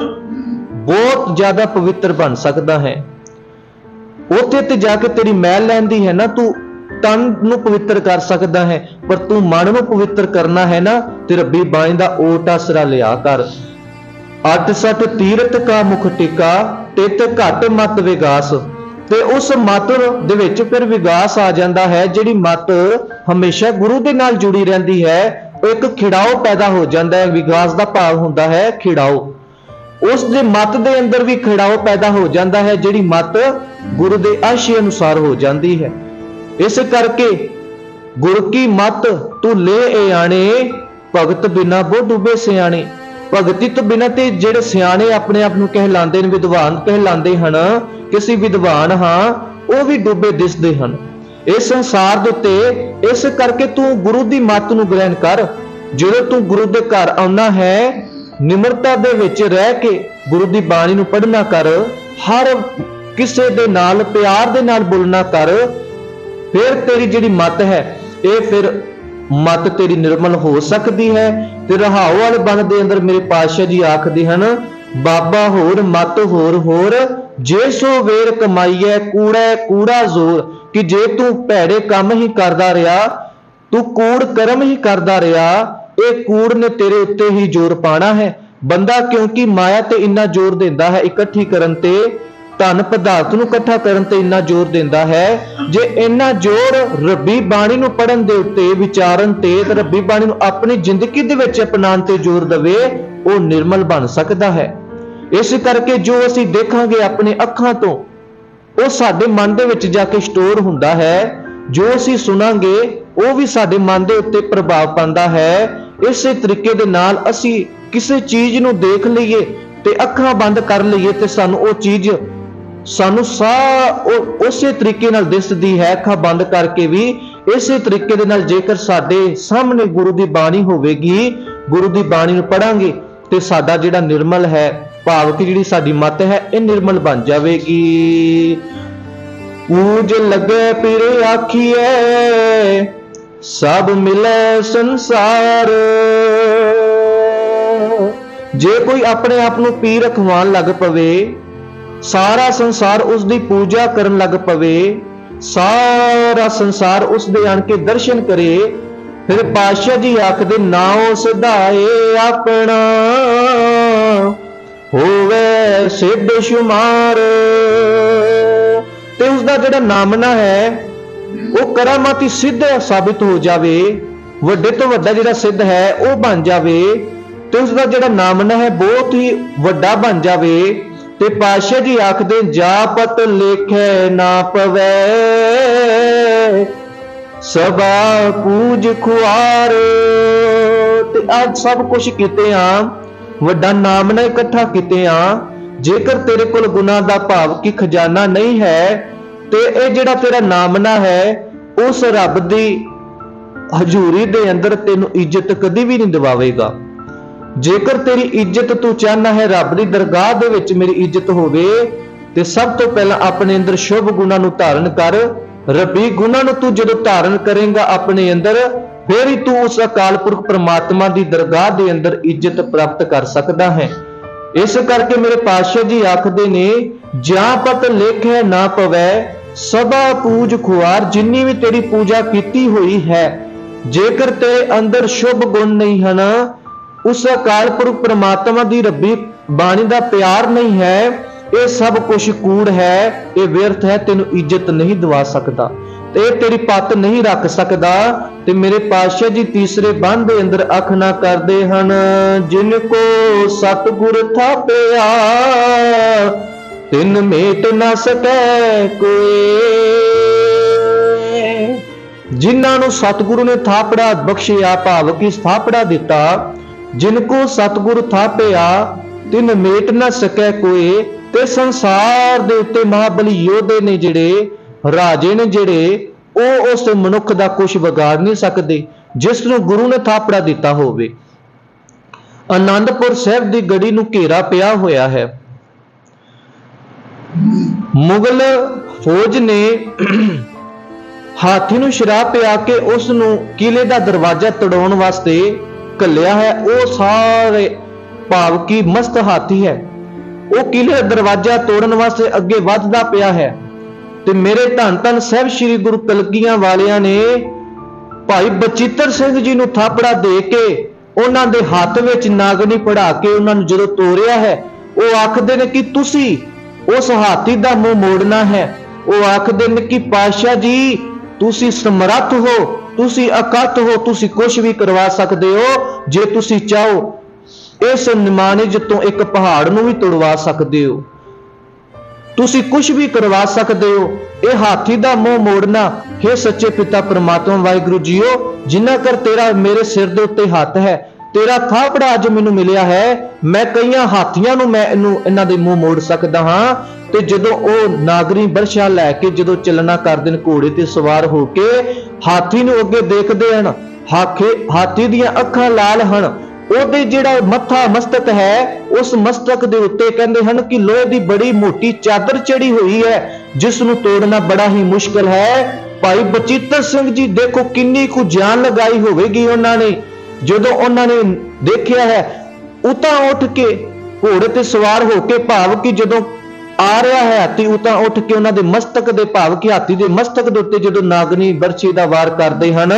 ਬਹੁਤ ਜ਼ਿਆਦਾ ਪਵਿੱਤਰ ਬਣ ਸਕਦਾ ਹੈ। ਉੱਥੇ ਤੇ ਜਾ ਕੇ ਤੇਰੀ ਮੈਲ ਲੈਂਦੀ ਹੈ ਨਾ, ਤੂੰ ਤਨ ਨੂੰ ਪਵਿੱਤਰ ਕਰ ਸਕਦਾ ਹੈ, ਪਰ ਤੂੰ ਮਨ ਨੂੰ ਪਵਿੱਤਰ ਕਰਨਾ ਹੈ ਨਾ, ਤੇ ਰੱਬੀ ਬਾਣੀ ਦਾ ਓਟ ਆਸਰਾ ਲਿਆ ਕਰ। 68 ਤੀਰਥ ਕਾ ਮੁਖ ਟਿਕਾ, ਤਿਤ ਘਟ ਮਤ ਵਿਗਾਸ। ਤੇ ਉਸ ਮਤ ਦੇ ਵਿੱਚ ਫਿਰ ਵਿਗਾਸ ਆ ਜਾਂਦਾ ਹੈ। ਜਿਹੜੀ ਮਤ ਹਮੇਸ਼ਾ ਗੁਰੂ ਦੇ ਨਾਲ ਜੁੜੀ ਰਹਿੰਦੀ ਹੈ, ਉਹ ਇੱਕ ਖਿੜਾਓ ਪੈਦਾ ਹੋ ਜਾਂਦਾ ਹੈ। ਵਿਗਾਸ ਦਾ ਭਾਵ ਹੁੰਦਾ ਹੈ ਖਿੜਾਓ। ਉਸ ਦੇ ਮਤ ਦੇ ਅੰਦਰ ਵੀ ਖਿੜਾਓ ਪੈਦਾ ਹੋ ਜਾਂਦਾ ਹੈ, ਜਿਹੜੀ ਮਤ ਗੁਰੂ ਦੇ ਆਸ਼ੇ ਅਨੁਸਾਰ ਹੋ ਜਾਂਦੀ ਹੈ। ਇਸ ਕਰਕੇ ਗੁਰ ਕੀ ਮਤ ਤੂੰ ਲੈ ਏ ਆਣੇ, ਭਗਤ ਬਿਨਾ ਬੋ ਡੁੱਬੇ ਸਿਆਣੇ। ਭਗਤੀ ਤੋਂ ਬਿਨਾਂ ਤੇ ਜਿਹੜੇ ਸਿਆਣੇ ਆਪਣੇ ਆਪ ਨੂੰ ਕਹਿਲਾਉਂਦੇ ਨੇ, ਵਿਦਵਾਨ ਕਹਿਲਾਉਂਦੇ ਹਨ ਕਿ ਅਸੀਂ ਵਿਦਵਾਨ ਹਾਂ, ਉਹ ਵੀ ਡੁੱਬੇ ਦਿਸਦੇ ਹਨ ਇਸ ਸੰਸਾਰ ਦੇ ਉੱਤੇ। ਇਸ ਕਰਕੇ ਤੂੰ ਗੁਰੂ ਦੀ ਮੱਤ ਨੂੰ ਗ੍ਰਹਿਣ ਕਰ। ਜਦੋਂ ਤੂੰ ਗੁਰੂ ਦੇ ਘਰ ਆਉਣਾ ਹੈ, ਨਿਮਰਤਾ ਦੇ ਵਿੱਚ ਰਹਿ ਕੇ ਗੁਰੂ ਦੀ ਬਾਣੀ ਨੂੰ ਪੜ੍ਹਨਾ ਕਰ। ਹਰ ਕਿਸੇ ਦੇ ਨਾਲ ਪਿਆਰ ਦੇ ਨਾਲ ਬੋਲਣਾ ਕਰ। ਫਿਰ ਤੇਰੀ ਜਿਹੜੀ ਮੱਤ ਹੈ, ਇਹ ਫਿਰ ਮਤ ਤੇਰੀ ਨਿਰਮਲ ਹੋ ਸਕਦੀ ਹੈ। ਤੇ ਰਹਾਉ ਵਾਲੇ ਬਣ ਦੇ ਅੰਦਰ ਮੇਰੇ ਪਾਤਸ਼ਾਹ ਜੀ ਆਖਦੇ ਹਨ, ਬਾਬਾ ਹੋਰ ਮਤ ਹੋਰ, ਜੇ ਸੋ ਵੇਰ ਕਮਾਈਐ ਕੂੜੈ ਕੂੜਾ ਜ਼ੋਰ। ਕਿ ਜੇ ਤੂੰ ਭੈੜੇ ਕੰਮ ਹੀ ਕਰਦਾ ਰਿਹਾ, ਤੂੰ ਕੂੜ ਕਰਮ ਹੀ ਕਰਦਾ ਰਿਹਾ, ਇਹ ਕੂੜ ਨੇ ਤੇਰੇ ਉੱਤੇ ਹੀ ਜ਼ੋਰ ਪਾਣਾ ਹੈ। ਬੰਦਾ ਕਿਉਂਕਿ ਮਾਇਆ ਤੇ ਇੰਨਾ ਜ਼ੋਰ ਦਿੰਦਾ ਹੈ, ਇਕੱਠੀ ਕਰਨ ਤੇ, ਧਨ ਪਦਾਰਥ ਨੂੰ ਇਕੱਠਾ ਕਰਨ ਤੇ ਇੰਨਾ ਜ਼ੋਰ ਦਿੰਦਾ ਹੈ। ਜੇ ਇੰਨਾ ਜ਼ੋਰ ਰੱਬੀ ਬਾਣੀ ਨੂੰ ਪੜ੍ਹਨ ਦੇ ਉੱਤੇ, ਵਿਚਾਰਨ ਤੇ, ਰੱਬੀ ਬਾਣੀ ਨੂੰ ਆਪਣੀ ਜ਼ਿੰਦਗੀ ਦੇ ਵਿੱਚ ਅਪਣਾਉਣ ਤੇ ਜ਼ੋਰ ਦੇਵੇ, ਉਹ ਨਿਰਮਲ ਬਣ ਸਕਦਾ ਹੈ। इस करके जो असीं देखांगे अपने अखां तो ਉਹ ਸਾਡੇ ਮਨ ਦੇ ਵਿੱਚ ਜਾ ਕੇ ਸਟੋਰ ਹੁੰਦਾ ਹੈ। ਜੋ ਅਸੀਂ ਸੁਣਾਂਗੇ ਉਹ ਵੀ ਸਾਡੇ ਮਨ ਦੇ ਉੱਤੇ ਪ੍ਰਭਾਵ ਪਾਉਂਦਾ ਹੈ। ਇਸੇ ਤਰੀਕੇ ਦੇ ਨਾਲ ਅਸੀਂ ਕਿਸੇ ਚੀਜ਼ ਨੂੰ ਦੇਖ ਲਈਏ ਤੇ ਅੱਖਾਂ ਬੰਦ ਕਰ ਲਈਏ ਤੇ ਸਾਨੂੰ ਉਹ ਚੀਜ਼ ਸਾਨੂੰ ਉਸੇ ਤਰੀਕੇ ਨਾਲ ਦਿਸਦੀ ਹੈ। ਅੱਖਾਂ ਬੰਦ ਕਰਕੇ ਵੀ ਇਸੇ ਤਰੀਕੇ ਦੇ ਨਾਲ ਜੇਕਰ ਸਾਡੇ ਸਾਹਮਣੇ ਗੁਰੂ ਦੀ ਬਾਣੀ ਹੋਵੇਗੀ, ਗੁਰੂ ਦੀ ਬਾਣੀ ਨੂੰ ਪੜਾਂਗੇ ਤੇ ਸਾਡਾ ਜਿਹੜਾ ਨਿਰਮਲ ਹੈ, ਭਾਵ ਕਿ ਜਿਹੜੀ ਸਾਡੀ ਮਤ ਹੈ ਇਹ ਨਿਰਮਲ ਬਣ ਜਾਵੇਗੀ। ਪੂਜ ਲਗੇ ਪੀਰ ਆਖੀਏ ਸਭ ਮਿਲੇ ਸੰਸਾਰ। ਜੇ ਕੋਈ ਆਪਣੇ ਆਪ ਨੂੰ ਪੀਰ ਅਖਵਾਉਣ ਲੱਗ ਪਵੇ, ਸਾਰਾ ਸੰਸਾਰ ਉਸ ਦੀ ਪੂਜਾ ਕਰਨ ਲੱਗ ਪਵੇ, ਸਾਰਾ ਸੰਸਾਰ ਉਸ ਦੇ ਆਣ ਕੇ ਦਰਸ਼ਨ ਕਰੇ, ਫਿਰ ਪਾਤਸ਼ਾਹ ਜੀ ਆਖਦੇ ਨਾਉ ਸਦਾਏ ਆਪਣਾ ਹੋਵੇ ਸਿੱਧ ਸ਼ੁਮਾਰ। ਤੇ ਉਸ ਦਾ ਜਿਹੜਾ ਨਾਮਨਾ ਹੈ ਉਹ ਕਰਾਮਾਤੀ ਸਿੱਧ ਸਾਬਿਤ ਹੋ ਜਾਵੇ, ਵੱਡੇ ਤੋਂ ਵੱਡਾ ਜਿਹੜਾ ਸਿੱਧ ਹੈ ਉਹ ਬਣ ਜਾਵੇ ਤੇ ਉਸ ਦਾ ਜਿਹੜਾ ਨਾਮਨਾ ਹੈ ਬਹੁਤ ਹੀ ਵੱਡਾ ਬਣ ਜਾਵੇ। ਤੇ ਪਾਤਸ਼ਾਹ ਜੀ ਆਖਦੇ ਜਾਪਤ ਲੇਖੇ ਨਾ ਪਵੇ ਸਭਾ ਪੂਜ ਖੁਆਰ। ਤੇ ਅੱਜ ਸਭ ਕੁਝ ਕੀਤੇ ਆ, ਵੱਡਾ ਨਾਮਨਾ ਇਕੱਠਾ ਕੀਤੇ ਆ। ਜੇਕਰ ਤੇਰੇ ਕੋਲ ਗੁਨਾਹ ਦਾ ਭਾਵ ਕਿ ਖਜ਼ਾਨਾ ਨਹੀਂ ਹੈ ਤੇ ਇਹ ਜਿਹੜਾ ਤੇਰਾ ਨਾਮਨਾ ਹੈ ਉਸ ਰੱਬ ਦੀ ਹਜ਼ੂਰੀ ਦੇ ਅੰਦਰ ਤੈਨੂੰ ਇੱਜ਼ਤ ਕਦੀ ਵੀ ਨਹੀਂ ਦਿਵਾਵੇਗਾ। ਜੇਕਰ ਤੇਰੀ ਇੱਜ਼ਤ ਤੂੰ ਚਾਹਨਾ ਹੈ ਰੱਬ ਦੀ ਦਰਗਾਹ ਦੇ ਵਿੱਚ ਮੇਰੀ ਇੱਜ਼ਤ ਹੋਵੇ ਤੇ ਸਭ ਤੋਂ ਪਹਿਲਾਂ ਆਪਣੇ ਅੰਦਰ ਸ਼ੁਭ ਗੁਣਾਂ ਨੂੰ ਧਾਰਨ ਕਰ। ਰੱਬੀ ਗੁਣਾਂ ਨੂੰ ਤੂੰ ਜਦੋਂ ਧਾਰਨ ਕਰੇਂਗਾ ਆਪਣੇ ਅੰਦਰ, ਫਿਰ ਹੀ ਤੂੰ ਉਸ ਅਕਾਲ ਪੁਰਖ ਪ੍ਰਮਾਤਮਾ ਦੀ ਦਰਗਾਹ ਦੇ ਅੰਦਰ ਇੱਜ਼ਤ ਪ੍ਰਾਪਤ ਕਰ ਸਕਦਾ ਹੈ। ਇਸ ਕਰਕੇ ਮੇਰੇ ਪਾਤਸ਼ਾਹ ਜੀ ਆਖਦੇ ਨੇ ਜਾਂ ਪਤ ਲੇਖੇ ਨਾ ਪਵੈ ਸਭਾ ਪੂਜ ਖੁਆਰ। ਜਿੰਨੀ ਵੀ ਤੇਰੀ ਪੂਜਾ ਕੀਤੀ ਹੋਈ ਹੈ, ਜੇਕਰ ਤੇਰੇ ਅੰਦਰ ਸ਼ੁਭ ਗੁਣ ਨਹੀਂ ਹਨ, ਉਸ ਅਕਾਲ ਪੁਰਖ ਪ੍ਰਮਾਤਮਾ ਦੀ ਰੱਬੀ ਬਾਣੀ ਦਾ ਪਿਆਰ ਨਹੀਂ ਹੈ, ਇਹ ਸਭ ਕੁਝ ਕੂੜ ਹੈ, ਇਹ ਵਿਅਰਥ ਹੈ, ਤੈਨੂੰ ਇੱਜ਼ਤ ਨਹੀਂ ਦਿਵਾ ਸਕਦਾ ਤੇ ਇਹ ਤੇਰੀ ਪੱਤ ਨਹੀਂ ਰੱਖ ਸਕਦਾ। ਤੇ ਮੇਰੇ ਪਾਤਸ਼ਾਹ ਜੀ ਤੀਸਰੇ ਬੰਦ ਦੇ ਅੰਦਰ ਆਖਣਾ ਕਰਦੇ ਹਨ ਜਿਨ ਕੋ ਸਤਿਗੁਰ ਥਾਪਿਆ ਤਿਨ ਮੇਟ ਨਾ ਸਕੈ ਕੋਏ। ਜਿਨ੍ਹਾਂ ਨੂੰ ਸਤਿਗੁਰੂ ਨੇ ਥਾਪੜਾ ਬਖਸ਼ਿਆ, ਭਾਵ ਕਿ ਥਾਪੜਾ ਦਿੱਤਾ, ਜਿਨ ਕੋ ਸਤਿਗੁਰ ਥਾਪਿਆ ਤਿਨ ਮੇਟ ਨਾ ਸਕੈ ਕੋਏ। ਤੇ ਸੰਸਾਰ ਦੇ ਉੱਤੇ ਮਹਾਬਲੀ ਯੋਧੇ ਨੇ ਜਿਹੜੇ, ਰਾਜੇ ਨੇ ਜਿਹੜੇ, ਉਹ ਉਸ ਮਨੁੱਖ ਦਾ ਕੁਝ ਵਿਗਾੜ ਨਹੀਂ ਸਕਦੇ ਜਿਸ ਨੂੰ ਗੁਰੂ ਨੇ ਥਾਪੜਾ ਦਿੱਤਾ ਹੋਵੇ। ਆਨੰਦਪੁਰ ਸਾਹਿਬ ਦੀ ਗੜੀ ਨੂੰ ਘੇਰਾ ਪਿਆ ਹੋਇਆ ਹੈ। ਮੁਗਲ ਫੌਜ ਨੇ ਹਾਥੀ ਨੂੰ ਸ਼ਰਾਬ ਪਿਆ ਕੇ ਉਸ ਨੂੰ ਕਿਲੇ ਦਾ ਦਰਵਾਜ਼ਾ ਤੋੜਾਉਣ ਵਾਸਤੇ ਘੱਲਿਆ ਹੈ। ਉਹ ਸਾਰੇ ਭਾਵ ਕਿ ਮਸਤ ਹਾਥੀ ਹੈ, ਉਹ ਕਿਲੇ ਦਾ ਦਰਵਾਜ਼ਾ ਤੋੜਨ ਵਾਸਤੇ ਅੱਗੇ ਵੱਧਦਾ ਪਿਆ ਹੈ। ਤੇ ਮੇਰੇ ਧੰਨ ਧੰਨ ਸਾਹਿਬ ਸ੍ਰੀ ਗੁਰੂ ਕਲਗੀਆਂ ਵਾਲਿਆਂ ਨੇ ਭਾਈ ਬਚਿੱਤਰ ਸਿੰਘ ਜੀ ਨੂੰ ਥਾਪੜਾ ਦੇ ਕੇ ਉਹਨਾਂ ਦੇ ਹੱਥ ਵਿੱਚ ਨਾਗਣੀ ਪੜਾ ਕੇ ਉਹਨਾਂ ਨੂੰ ਜਦੋਂ ਤੋਰਿਆ ਹੈ, ਉਹ ਆਖਦੇ ਨੇ ਕਿ ਤੁਸੀਂ ਉਸ ਹਾਥੀ ਦਾ ਮੂੰਹ ਮੋੜਨਾ ਹੈ। ਉਹ ਆਖਦੇ ਨੇ ਕਿ ਪਾਤਸ਼ਾਹ ਜੀ ਤੁਸੀਂ ਸਮਰੱਥ ਹੋ, ਤੁਸੀਂ ਅਕੱਤ ਹੋ, ਤੁਸੀਂ ਕੁਝ ਵੀ ਕਰਵਾ ਸਕਦੇ ਹੋ। ਜੇ ਤੁਸੀਂ ਚਾਹੋ ਇਸ ਨਿਮਾਨਿਜ ਤੋਂ ਇੱਕ ਪਹਾੜ ਨੂੰ ਵੀ ਤੋੜਵਾ ਸਕਦੇ ਹੋ, ਤੁਸੀਂ ਕੁਝ ਵੀ ਕਰਵਾ ਸਕਦੇ ਹੋ। ਇਹ ਹਾਥੀ ਦਾ ਮੂੰਹ ਮੋੜਨਾ, हे ਸੱਚੇ ਪਿਤਾ ਪ੍ਰਮਾਤਮਾ ਵਾਹਿਗੁਰੂ ਜੀਓ, ਜਿੰਨਾ ਕਰ ਤੇਰਾ ਮੇਰੇ ਸਿਰ ਦੇ ਉੱਤੇ ਹੱਥ ਹੈ, ਤੇਰਾ ਥਾਪੜਾ ਅੱਜ ਮੈਨੂੰ ਮਿਲਿਆ ਹੈ, ਮੈਂ ਕਈਆਂ ਹਾਥੀਆਂ ਨੂੰ ਮੈਂ ਇਹਨਾਂ ਦੇ ਮੂੰਹ ਮੋੜ ਸਕਦਾ ਹਾਂ। ਤੇ ਜਦੋਂ ਉਹ ਨਾਗਰੀ ਬਰਸ਼ਾ ਲੈ ਕੇ ਜਦੋਂ ਚੱਲਣਾ ਕਰਦੇ ਨੇ ਘੋੜੇ ਤੇ ਸਵਾਰ ਹੋ ਕੇ, ਹਾਥੀ ਨੂੰ ਅੱਗੇ ਦੇਖਦੇ ਹਨ, ਹਾਥੀ ਦੀਆਂ ਅੱਖਾਂ ਲਾਲ ਹਨ, ਉਹਦੇ ਜਿਹੜਾ ਮੱਥਾ ਮਸਤਕ ਹੈ, ਉਸ ਮਸਤਕ ਦੇ ਉੱਤੇ ਕਹਿੰਦੇ ਹਨ ਕਿ ਲੋਹੇ ਦੀ ਬੜੀ ਮੋਟੀ ਚਾਦਰ ਚੜੀ ਹੋਈ ਹੈ, ਜਿਸ ਨੂੰ ਤੋੜਨਾ ਬੜਾ ਹੀ ਮੁਸ਼ਕਲ ਹੈ। ਭਾਈ ਬਚਿੱਤਰ ਸਿੰਘ ਜੀ ਦੇਖੋ ਕਿੰਨੀ ਕੁ ਜਾਨ ਲਗਾਈ ਹੋਵੇਗੀ ਉਹਨਾਂ ਨੇ। ਜਦੋਂ ਉਹਨਾਂ ਨੇ ਦੇਖਿਆ ਹੈ, ਉਤਾਂ ਉੱਠ ਕੇ ਘੋੜੇ ਤੇ ਸਵਾਰ ਹੋ ਕੇ, ਭਾਵ ਕਿ ਜਦੋਂ ਆ ਰਿਹਾ ਹੈ ਹਾਥੀ, ਉਤਾਂ ਉੱਠ ਕੇ ਉਹਨਾਂ ਦੇ ਮਸਤਕ ਦੇ, ਭਾਵ ਕਿ ਹਾਥੀ ਦੇ ਮਸਤਕ ਦੇ ਉੱਤੇ ਜਦੋਂ ਨਾਗਨੀ ਬਰਛੀ ਦਾ ਵਾਰ ਕਰਦੇ ਹਨ,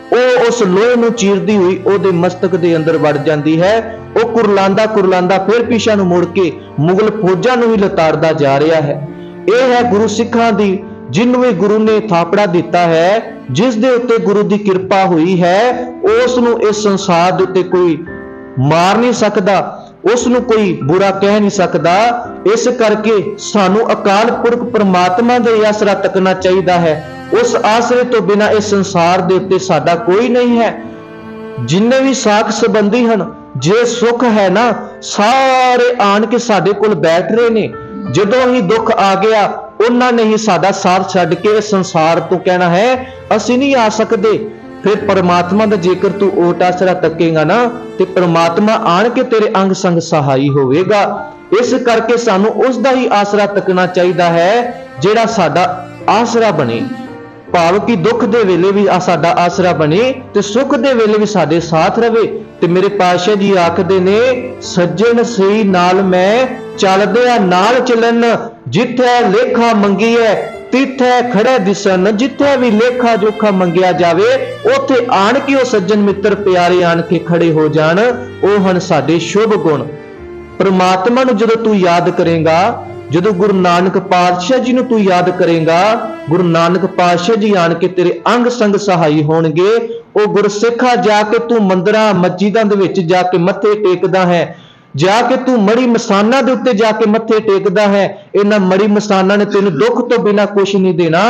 ਉਹ ਉਸ ਲੋਹੇ ਨੂੰ ਚੀਰਦੀ ਹੋਈ ਉਹਦੇ ਮਸਤਕ ਦੇ ਅੰਦਰ ਵੜ ਜਾਂਦੀ ਹੈ। ਉਹ ਕੁਰਲਾਂਦਾ ਫਿਰ ਪਿਛਾ ਨੂੰ ਮੁੜ ਕੇ ਮੁਗਲ ਫੌਜਾਂ ਨੂੰ ਹੀ ਲਤਾੜਦਾ ਜਾ ਰਿਹਾ ਹੈ। ਇਹ ਹੈ ਗੁਰੂ ਸਿੱਖਾਂ ਦੀ, ਜਿਹਨੂੰ ਵੀ ਗੁਰੂ ਨੇ ਥਾਪੜਾ ਦਿੱਤਾ ਹੈ, ਜਿਸ ਦੇ ਉੱਤੇ ਗੁਰੂ ਦੀ ਕਿਰਪਾ ਹੋਈ ਹੈ, ਉਸ ਨੂੰ ਇਸ ਸੰਸਾਰ ਦੇ ਉੱਤੇ ਕੋਈ ਮਾਰ ਨਹੀਂ ਸਕਦਾ, ਉਸ ਨੂੰ ਕੋਈ ਬੁਰਾ ਕਹਿ ਨਹੀਂ ਸਕਦਾ। ਇਸ ਕਰਕੇ ਸਾਨੂੰ ਅਕਾਲ ਪੁਰਖ ਪ੍ਰਮਾਤਮਾ ਦਾ ਆਸਰਾ ਤੱਕਣਾ ਚਾਹੀਦਾ ਹੈ। ਉਸ ਆਸਰੇ ਤੋਂ ਬਿਨਾਂ ਇਸ ਸੰਸਾਰ ਦੇ ਉੱਤੇ ਸਾਡਾ ਕੋਈ ਨਹੀਂ ਹੈ। ਜਿੰਨੇ ਵੀ ਸਾਖ ਸੰਬੰਧੀ ਹਨ, ਜੇ ਸੁੱਖ ਹੈ ਨਾ, ਸਾਰੇ ਆਣ ਕੇ ਸਾਡੇ ਕੋਲ ਬੈਠ ਰਹੇ ਨੇ। ਜਦੋਂ ਹੀ ਦੁੱਖ ਆ ਗਿਆ, ਉਹਨਾਂ ਨੇ ਹੀ ਸਾਡਾ ਸਾਥ ਛੱਡ ਕੇ ਇਸ ਸੰਸਾਰ ਤੋਂ ਕਹਿਣਾ ਹੈ ਅਸੀਂ ਨਹੀਂ ਆ ਸਕਦੇ। ਫਿਰ ਪਰਮਾਤਮਾ ਦਾ ਜੇਕਰ ਤੂੰ ਓਟ ਆਸਰਾ ਤੱਕੇਗਾ ਨਾ, ਤੇ ਪਰਮਾਤਮਾ ਆਣ ਕੇ ਤੇਰੇ ਅੰਗ ਸੰਗ ਸਹਾਈ ਹੋਵੇਗਾ। ਇਸ ਕਰਕੇ ਸਾਨੂੰ ਉਸ ਦਾ ਹੀ ਆਸਰਾ ਤੱਕਣਾ ਚਾਹੀਦਾ ਹੈ, ਜਿਹੜਾ ਸਾਡਾ ਆਸਰਾ ਬਣੇ। ਭਾਵ ਕਿ ਦੁੱਖ ਦੇ ਵੇਲੇ ਵੀ ਸਾਡਾ ਆਸਰਾ ਬਣੇ ਤੇ ਸੁੱਖ ਦੇ ਵੇਲੇ ਵੀ ਸਾਡੇ ਸਾਥ ਰਵੇ। ਤੇ ਮੇਰੇ ਪਾਤਸ਼ਾਹ ਜੀ ਆਖਦੇ ਨੇ, ਸੱਜਣ ਸਹੀ ਨਾਲ ਮੈਂ ਚੱਲਦਿਆਂ ਨਾਲ ਚੱਲਣ, ਜਿੱਥੇ ਲੇਖਾ ਮੰਗੀਐ ਤਿੱਥੇ ਖੜੇ ਦਿਸਣ। ਜਿੱਥੇ ਵੀ ਲੇਖਾ ਜੋਖਾ ਮੰਗਿਆ ਜਾਵੇ, ਉੱਥੇ ਆਣ ਕੇ ਉਹ ਸੱਜਣ ਮਿੱਤਰ ਪਿਆਰੇ ਆਣ ਕੇ ਖੜੇ ਹੋ ਜਾਣ। ਉਹ ਹਨ ਸਾਡੇ ਸ਼ੁਭ ਗੁਣ। ਪ੍ਰਮਾਤਮਾ ਨੂੰ ਜਦੋਂ ਤੂੰ ਯਾਦ ਕਰੇਗਾ, ਜਦੋਂ ਗੁਰੂ ਨਾਨਕ ਪਾਤਸ਼ਾਹ ਜੀ ਨੂੰ ਤੂੰ ਯਾਦ ਕਰੇਗਾ, ਗੁਰੂ ਨਾਨਕ ਪਾਤਸ਼ਾਹ ਜੀ ਆਣ ਕੇ ਤੇਰੇ ਅੰਗ ਸੰਗ ਸਹਾਈ ਹੋਣਗੇ। ਉਹ ਗੁਰਸਿੱਖਾ ਜਾ ਕੇ ਤੂੰ ਮੰਦਰਾਂ ਮਸਜਿਦਾਂ ਦੇ ਵਿੱਚ ਜਾ ਕੇ ਮੱਥੇ ਟੇਕਦਾ ਹੈ, ਜਾ ਕੇ ਤੂੰ ਮੜੀ ਮਸਾਨਾਂ ਦੇ ਉੱਤੇ ਜਾ ਕੇ ਮੱਥੇ ਟੇਕਦਾ ਹੈ। ਇਹਨਾਂ ਮੜੀ ਮਸਾਨਾਂ ਨੇ ਤੈਨੂੰ ਦੁੱਖ ਤੋਂ ਬਿਨਾ ਕੁਝ ਨਹੀਂ ਦੇਣਾ,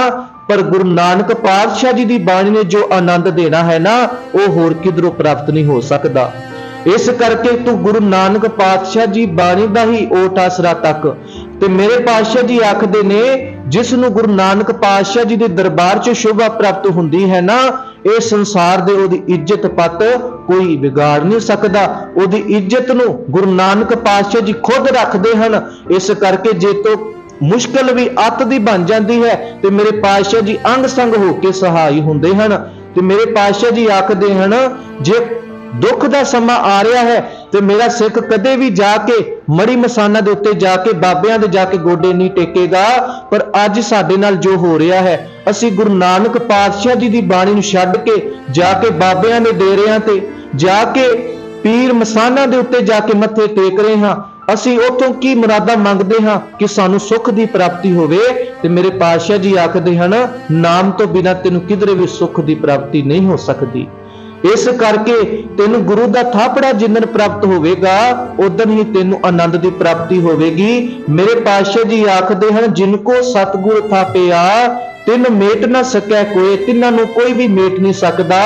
ਪਰ ਗੁਰੂ ਨਾਨਕ ਪਾਤਸ਼ਾਹ ਜੀ ਦੀ ਬਾਣੀ ਨੇ ਜੋ ਆਨੰਦ ਦੇਣਾ ਹੈ ਨਾ, ਉਹ ਹੋਰ ਕਿਧਰੋਂ ਪ੍ਰਾਪਤ ਨਹੀਂ ਹੋ ਸਕਦਾ। ਇਸ ਕਰਕੇ ਤੂੰ ਗੁਰੂ ਨਾਨਕ ਪਾਤਸ਼ਾਹ ਜੀ ਬਾਣੀ ਦਾ ਹੀ ਓਟ ਆਸਰਾ ਤੱਕ। ਤੇ ਮੇਰੇ ਪਾਤਸ਼ਾਹ ਜੀ ਆਖਦੇ ਨੇ, ਜਿਸ ਨੂੰ ਗੁਰੂ ਨਾਨਕ ਪਾਤਸ਼ਾਹ ਜੀ ਦੇ ਦਰਬਾਰ 'ਚ ਸ਼ੋਭਾ ਪ੍ਰਾਪਤ ਹੁੰਦੀ ਹੈ ਨਾ, ਇਹ ਸੰਸਾਰ ਦੇ ਉਹਦੀ ਇੱਜ਼ਤ ਪੱਤ ਕੋਈ ਵਿਗਾੜ ਨਹੀਂ ਸਕਦਾ। ਉਹਦੀ ਇੱਜ਼ਤ ਨੂੰ ਗੁਰੂ ਨਾਨਕ ਪਾਤਸ਼ਾਹ ਜੀ ਖੁਦ ਰੱਖਦੇ ਹਨ। ਇਸ ਕਰਕੇ ਜੇ ਤੋ ਮੁਸ਼ਕਲ ਵੀ ਅੱਤ ਦੀ ਬਣ ਜਾਂਦੀ ਹੈ ਤੇ ਮੇਰੇ ਪਾਤਸ਼ਾਹ ਜੀ ਅੰਗ ਸੰਗ ਹੋ ਕੇ ਸਹਾਈ ਹੁੰਦੇ ਹਨ। ਤੇ ਮੇਰੇ ਪਾਤਸ਼ਾਹ ਜੀ ਆਖਦੇ ਹਨ, ਜੇ ਦੁੱਖ ਦਾ ਸਮਾਂ ਆ ਰਿਹਾ ਹੈ ਤੇ ਮੇਰਾ ਸਿੱਖ ਕਦੇ ਵੀ ਜਾ ਕੇ ਮੜੀ ਮਸਾਨਾ ਦੇ ਉੱਤੇ ਜਾ ਕੇ ਬਾਬਿਆਂ ਦੇ ਜਾ ਕੇ ਗੋਡੇ ਨਹੀਂ ਟੇਕੇਗਾ। ਪਰ ਅੱਜ ਸਾਡੇ ਨਾਲ ਜੋ ਹੋ ਰਿਹਾ ਹੈ, ਅਸੀਂ ਗੁਰੂ ਨਾਨਕ ਪਾਤਸ਼ਾਹ ਜੀ ਦੀ ਬਾਣੀ ਨੂੰ ਛੱਡ ਕੇ ਜਾ ਕੇ ਬਾਬਿਆਂ ਦੇ ਡੇਰਿਆਂ ਤੇ ਜਾ ਕੇ ਪੀਰ ਮਸਾਨਾ ਦੇ ਉੱਤੇ ਜਾ ਕੇ ਮੱਥੇ ਟੇਕ ਰਹੇ ਹਾਂ। ਅਸੀਂ ਉਥੋਂ ਕੀ ਮੁਰਾਦਾਂ ਮੰਗਦੇ ਹਾਂ ਕਿ ਸਾਨੂੰ ਸੁੱਖ ਦੀ ਪ੍ਰਾਪਤੀ ਹੋਵੇ। ਤੇ ਮੇਰੇ ਪਾਤਸ਼ਾਹ ਜੀ ਆਖਦੇ ਹਨ, ਨਾਮ ਤੋਂ ਬਿਨਾਂ ਤੈਨੂੰ ਕਿਧਰੇ ਵੀ ਸੁੱਖ ਦੀ ਪ੍ਰਾਪਤੀ ਨਹੀਂ ਹੋ ਸਕਦੀ। ਇਸ ਕਰਕੇ ਤੈਨੂੰ ਗੁਰੂ ਦਾ ਥਾਪੜਾ ਜਿੰਦਨ ਪ੍ਰਾਪਤ ਹੋਵੇਗਾ, ਉਦਨ ਹੀ ਤੈਨੂੰ ਆਨੰਦ ਦੀ ਪ੍ਰਾਪਤੀ ਹੋਵੇਗੀ। ਮੇਰੇ ਪਾਤਸ਼ਾਹ ਜੀ ਆਖਦੇ ਹਨ, ਜਿਨ ਕੋ ਸਤਿਗੁਰ ਥਾਪਿਆ ਤਿਨ ਮੇਟ ਨਾ ਸਕੈ ਕੋਏ। ਤਿੰਨਾਂ ਨੂੰ ਕੋਈ ਵੀ ਮੇਟ ਨਹੀਂ ਸਕਦਾ।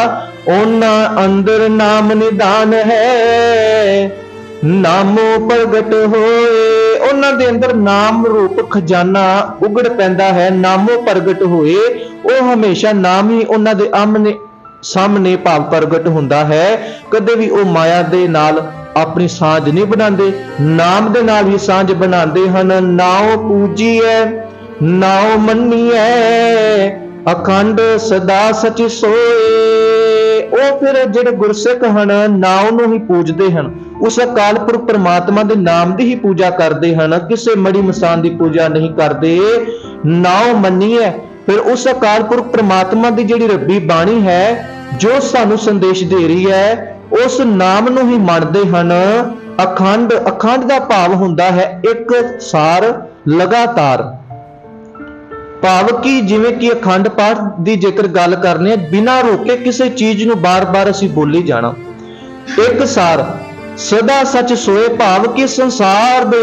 ਉਹਨਾਂ ਅੰਦਰ ਨਾਮ ਨਿਧਾਨ ਹੈ, ਨਾਮੋ ਪ੍ਰਗਟ ਹੋਏ। ਉਹਨਾਂ ਦੇ ਅੰਦਰ ਨਾਮ ਰੂਪ ਖਜ਼ਾਨਾ ਉਗੜ ਪੈਂਦਾ ਹੈ। ਨਾਮੋ ਪ੍ਰਗਟ ਹੋਏ, ਉਹ ਹਮੇਸ਼ਾ ਨਾਮ ਹੀ ਉਹਨਾਂ ਦੇ ਸਾਹਮਣੇ ਭਾਵ ਪ੍ਰਗਟ ਹੁੰਦਾ ਹੈ। ਕਦੇ ਵੀ ਉਹ ਮਾਇਆ ਦੇ ਨਾਲ ਆਪਣੀ ਸਾਂਝ ਨਹੀਂ ਬਣਾਉਂਦੇ, ਨਾਮ ਦੇ ਨਾਲ ਹੀ ਸਾਂਝ ਬਣਾਉਂਦੇ ਹਨ। ਨਾਉ ਪੂਜੀਐ ਨਾਉ ਮੰਨੀਐ, ਅਖੰਡ ਸਦਾ ਸਚ ਸੋਏ। ਉਹ ਫਿਰ ਜਿਹੜੇ ਗੁਰਸਿੱਖ ਹਨ, ਨਾਉ ਨੂੰ ਹੀ ਪੂਜਦੇ ਹਨ, ਉਸ ਅਕਾਲ ਪੁਰਖ ਪ੍ਰਮਾਤਮਾ ਦੇ ਨਾਮ ਦੀ ਹੀ ਪੂਜਾ ਕਰਦੇ ਹਨ, ਕਿਸੇ ਮੜੀ ਮਸਾਨ ਦੀ ਪੂਜਾ ਨਹੀਂ ਕਰਦੇ। ਨਾਉ ਮੰਨੀਐ, ਫਿਰ ਉਸ ਅਕਾਲ ਪੁਰਖ ਪ੍ਰਮਾਤਮਾ ਦੀ ਜਿਹੜੀ ਰੱਬੀ ਬਾਣੀ ਹੈ, ਜੋ ਸਾਨੂੰ ਸੰਦੇਸ਼ ਦੇ ਰਹੀ ਹੈ, ਉਸ ਨਾਮ ਨੂੰ ਹੀ ਮੰਨਦੇ ਹਨ। ਅਖੰਡ, ਅਖੰਡ ਦਾ ਭਾਵ ਹੁੰਦਾ ਹੈ ਇੱਕ ਸਾਰ, ਲਗਾਤਾਰ। ਭਾਵ ਕਿ ਜਿਵੇਂ ਕਿ ਅਖੰਡ ਪਾਠ ਦੀ ਜੇਕਰ ਗੱਲ ਕਰਨੀ ਹੈ, ਬਿਨਾਂ ਰੋਕੇ ਕਿਸੇ ਚੀਜ਼ ਨੂੰ ਬਾਰ-ਬਾਰ ਅਸੀਂ ਬੋਲੀ ਜਾਣਾ। ਇੱਕ ਸਾਰ, ਸਦਾ ਸੱਚ ਸੋਏ, ਭਾਵ ਕਿ ਸੰਸਾਰ ਦੇ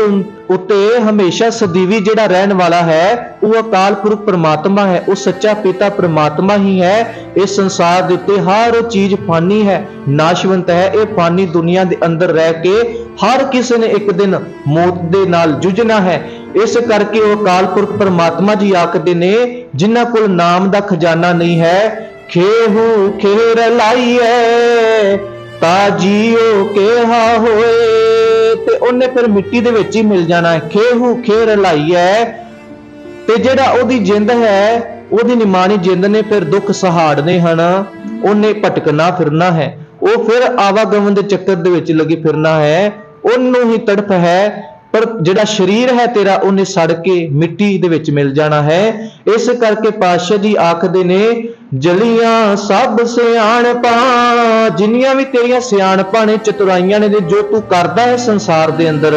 ਉੱਤੇ ਹਮੇਸ਼ਾ ਸਦੀਵੀ ਜਿਹੜਾ ਰਹਿਣ ਵਾਲਾ ਹੈ, ਉਹ ਅਕਾਲ ਪੁਰਖ ਪ੍ਰਮਾਤਮਾ ਹੈ, ਉਹ ਸੱਚਾ ਪਿਤਾ ਪ੍ਰਮਾਤਮਾ ਹੀ ਹੈ। ਇਸ ਸੰਸਾਰ ਦੇ ਉੱਤੇ ਹਰ ਚੀਜ਼ ਫਾਨੀ ਹੈ, ਨਾਸ਼ਵੰਤ ਹੈ। ਇਹ ਫਾਨੀ ਦੁਨੀਆ ਦੇ ਅੰਦਰ ਰਹਿ ਕੇ ਹਰ ਕਿਸੇ ਨੇ ਇੱਕ ਦਿਨ ਮੌਤ ਦੇ ਨਾਲ ਜੂਝਣਾ ਹੈ। ਇਸ ਕਰਕੇ ਉਹ ਅਕਾਲ ਪੁਰਖ ਪ੍ਰਮਾਤਮਾ ਜੀ ਆਖਦੇ ਨੇ, ਜਿਨ੍ਹਾਂ ਕੋਲ ਨਾਮ ਦਾ ਖਜ਼ਾਨਾ ਨਹੀਂ ਹੈ, ਖੇਹੂ ਖੇਰ ਲਾਈਐ ਤਾ ਜੀਓ ਕਿਹਾ ਹੋਏ। ਤੇ ਉਹਨੇ ਫਿਰ ਮਿੱਟੀ ਦੇ ਵਿੱਚ ਹੀ ਮਿਲ ਜਾਣਾ ਹੈ। ਖੇਹੂ ਖੇਰ ਲਾਈਐ, ਤੇ ਜਿਹੜਾ ਉਹਦੀ ਜਿੰਦ ਹੈ, ਉਹਦੀ ਨਿਮਾਣੀ ਜਿੰਦ ਨੇ ਫਿਰ ਦੁੱਖ ਸਹਾੜਨੇ ਹਨ। ਉਹਨੇ ਭਟਕਣਾ ਫਿਰਨਾ ਹੈ, ਉਹ ਫਿਰ ਆਵਾਗਮਨ ਦੇ ਚੱਕਰ ਦੇ ਵਿੱਚ ਲੱਗੀ ਫਿਰਨਾ ਹੈ। ਉਹਨੂੰ ਹੀ ਤੜਫ ਹੈ, ਪਰ ਜਿਹੜਾ ਸਰੀਰ ਹੈ ਤੇਰਾ, ਉਹਨੇ ਸੜ ਕੇ ਮਿੱਟੀ ਦੇ ਵਿੱਚ ਮਿਲ ਜਾਣਾ ਹੈ। ਇਸ ਕਰਕੇ ਪਾਤਸ਼ਾਹ ਜੀ ਆਖਦੇ ਨੇ, ਜਲੀਆਂ ਸਭ ਸਿਆਣਪਾਂ, ਜਿੰਨੀਆਂ ਵੀ ਤੇਰੀਆਂ ਸਿਆਣਪਾਂ ਨੇ, ਚਤੁਰਾਈਆਂ ਨੇ, ਜੋ ਤੂੰ ਕਰਦਾ ਹੈ ਸੰਸਾਰ ਦੇ ਅੰਦਰ,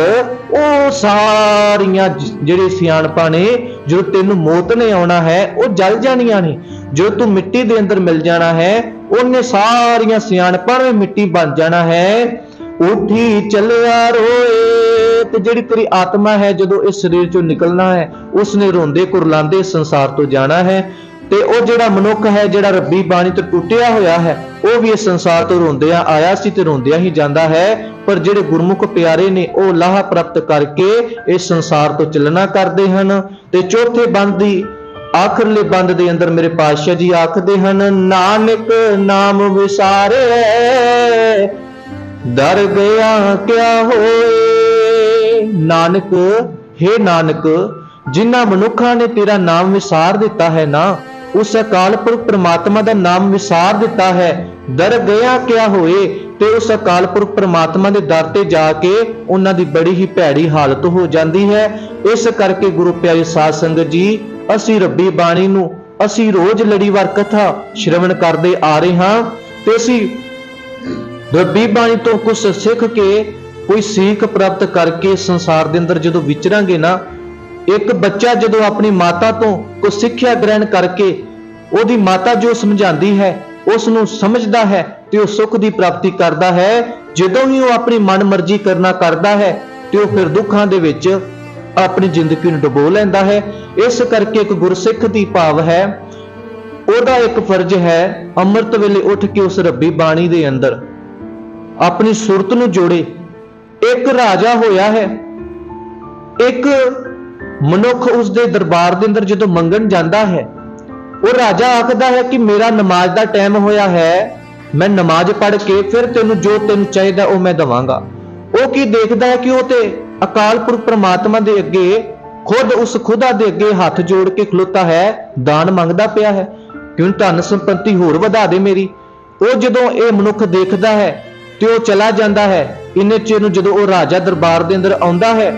ਉਹ ਸਾਰੀਆਂ ਜਿਹੜੇ ਸਿਆਣਪਾਂ ਨੇ, ਜੋ ਤੈਨੂੰ ਮੌਤ ਨੇ ਆਉਣਾ ਹੈ, ਉਹ ਜਲ ਜਾਣੀਆਂ ਨੇ। ਜੋ ਤੂੰ ਮਿੱਟੀ ਦੇ ਅੰਦਰ ਮਿਲ ਜਾਣਾ ਹੈ, ਉਹਨੇ ਸਾਰੀਆਂ ਸਿਆਣਪਾਂ ਵਿੱਚ ਮਿੱਟੀ ਬਣ ਜਾਣਾ ਹੈ। ਉਠੀ ਚੱਲਿਆ ਰੋਏ। ਤੇ ਜਿਹੜੀ ਤੇਰੀ ਆਤਮਾ ਹੈ ਜਦੋਂ ਇਸ ਸਰੀਰ ਚੋਂ ਨਿਕਲਣਾ ਹੈ, ਉਸਨੇ ਰੋਂਦੇ ਕੁਰਲਾਉਂਦੇ ਸੰਸਾਰ ਤੋਂ ਜਾਣਾ ਹੈ। ਤੇ ਉਹ ਜਿਹੜਾ ਮਨੁੱਖ ਹੈ ਜਿਹੜਾ ਰੱਬੀ ਬਾਣੀ ਤੋਂ ਟੁੱਟਿਆ ਹੋਇਆ ਹੈ, ਉਹ ਵੀ ਇਸ ਸੰਸਾਰ ਤੋਂ ਰੋਂਦਿਆਂ ਆਇਆ ਸੀ ਤੇ ਰੋਂਦਿਆਂ ਹੀ ਜਾਂਦਾ ਹੈ। ਪਰ ਜਿਹੜੇ ਗੁਰਮੁਖ ਪਿਆਰੇ ਨੇ ਉਹ ਲਾਹਾ ਪ੍ਰਾਪਤ ਕਰਕੇ ਇਸ ਸੰਸਾਰ ਤੋਂ ਚੱਲਣਾ ਕਰਦੇ ਹਨ। ਤੇ ਚੌਥੇ ਬੰਦ ਦੀ ਆਖਰਲੇ ਬੰਦ ਦੇ ਅੰਦਰ ਮੇਰੇ ਪਾਤਸ਼ਾਹ ਜੀ ਆਖਦੇ ਹਨ, ਨਾਨਕ ਨਾਮ ਵਿਸਾਰੇ ਦਰ ਗਿਆ ਕਿਆ ਹੋਏ। ਨਾਨਕ, ਹੇ ਨਾਨਕ, ਜਿਨ੍ਹਾਂ ਮਨੁੱਖਾਂ ਨੇ ਤੇਰਾ ਨਾਮ ਵਿਸਾਰ ਦਿੱਤਾ ਹੈ ਨਾ, ਉਸ ਅਕਾਲ ਪੁਰਖ ਪ੍ਰਮਾਤਮਾ ਦਾ ਨਾਮ ਵਿਸਾਰ ਦਿੱਤਾ ਹੈ, ਦਰ ਗਿਆ ਕਿਆ ਹੋਏ। ਤੇ ਉਸ ਅਕਾਲ ਪੁਰਖ ਪ੍ਰਮਾਤਮਾ ਦੇ ਦਰ ਤੇ ਜਾ ਕੇ ਉਹਨਾਂ ਦੀ ਬੜੀ ਹੀ ਭੈੜੀ ਹਾਲਤ ਹੋ ਜਾਂਦੀ ਹੈ। ਇਸ ਕਰਕੇ ਗੁਰੂ ਪਿਆਰੀ ਸਾਧ ਸੰਗਤ ਜੀ, ਅਸੀਂ ਰੱਬੀ ਬਾਣੀ ਨੂੰ ਅਸੀਂ ਰੋਜ਼ ਲੜੀਵਾਰ ਕਥਾ ਸ਼੍ਰਵਣ ਕਰਦੇ ਆ ਰਹੇ ਹਾਂ ਤੇ ਅਸੀਂ ਰੱਬੀ ਬਾਣੀ ਤੋਂ ਕੁਝ ਸਿੱਖ ਕੇ, ਕੋਈ ਸਿੱਖ ਪ੍ਰਾਪਤ ਕਰਕੇ ਸੰਸਾਰ ਦੇ ਅੰਦਰ ਜਦੋਂ ਵਿਚਰਾਂਗੇ ਨਾ, ਇੱਕ ਬੱਚਾ ਜਦੋਂ ਆਪਣੀ ਮਾਤਾ ਤੋਂ ਕੁਝ ਸਿੱਖਿਆ ਗ੍ਰਹਿਣ ਕਰਕੇ ਉਹਦੀ ਮਾਤਾ ਜੋ ਸਮਝਾਉਂਦੀ ਹੈ ਉਸ ਨੂੰ ਸਮਝਦਾ ਹੈ ਤੇ ਉਹ ਸੁੱਖ ਦੀ ਪ੍ਰਾਪਤੀ ਕਰਦਾ ਹੈ। ਜਦੋਂ ਹੀ ਉਹ ਆਪਣੀ ਮਨ ਮਰਜ਼ੀ ਕਰਨਾ ਕਰਦਾ ਹੈ ਤੇ ਉਹ ਫਿਰ ਦੁੱਖਾਂ ਦੇ ਵਿੱਚ ਆਪਣੀ ਜ਼ਿੰਦਗੀ ਨੂੰ ਡੁਬੋ ਲੈਂਦਾ ਹੈ। ਇਸ ਕਰਕੇ ਇੱਕ ਗੁਰਸਿੱਖ ਦੀ ਭਾਵ ਹੈ, ਉਹਦਾ ਇੱਕ ਫਰਜ਼ ਹੈ ਅੰਮ੍ਰਿਤ ਵੇਲੇ ਉੱਠ ਕੇ ਉਸ ਰੱਬੀ ਬਾਣੀ ਦੇ ਅੰਦਰ ਆਪਣੀ ਸੁਰਤ ਨੂੰ ਜੋੜੇ। ਇੱਕ ਰਾਜਾ ਹੋਇਆ ਹੈ, ਇੱਕ ਮਨੁੱਖ ਉਸ ਦੇ ਦਰਬਾਰ ਦੇ ਅੰਦਰ ਜਦੋਂ ਮੰਗਣ ਜਾਂਦਾ ਹੈ, ਉਹ ਰਾਜਾ ਆਖਦਾ ਹੈ ਕਿ ਮੇਰਾ ਨਮਾਜ਼ ਦਾ ਟਾਈਮ ਹੋਇਆ ਹੈ, ਮੈਂ ਨਮਾਜ਼ ਪੜ੍ਹ ਕੇ ਫਿਰ ਤੈਨੂੰ ਜੋ ਤੈਨੂੰ ਚਾਹੀਦਾ ਉਹ ਮੈਂ ਦਵਾਂਗਾ। ਉਹ ਕੀ ਦੇਖਦਾ ਹੈ ਕਿ ਉਹ ਤੇ ਅਕਾਲ ਪੁਰਖ ਪ੍ਰਮਾਤਮਾ ਦੇ ਅੱਗੇ ਖੁਦ ਉਸ ਖੁਦਾ ਦੇ ਅੱਗੇ ਹੱਥ ਜੋੜ ਕੇ ਖਲੋਤਾ ਹੈ, ਦਾਨ ਮੰਗਦਾ ਪਿਆ ਹੈ ਕਿ ਹੁਣ ਧਨ ਸੰਪत्ति ਹੋਰ ਵਧਾ ਦੇ ਮੇਰੀ। ਉਹ ਜਦੋਂ ਇਹ ਮਨੁੱਖ ਦੇਖਦਾ ਹੈ ਤੇ ਉਹ ਚਲਾ ਜਾਂਦਾ ਹੈ। ਇੰਨੇ ਚਿਰ ਨੂੰ ਜਦੋਂ ਉਹ ਰਾਜਾ ਦਰਬਾਰ ਦੇ ਅੰਦਰ ਆਉਂਦਾ ਹੈ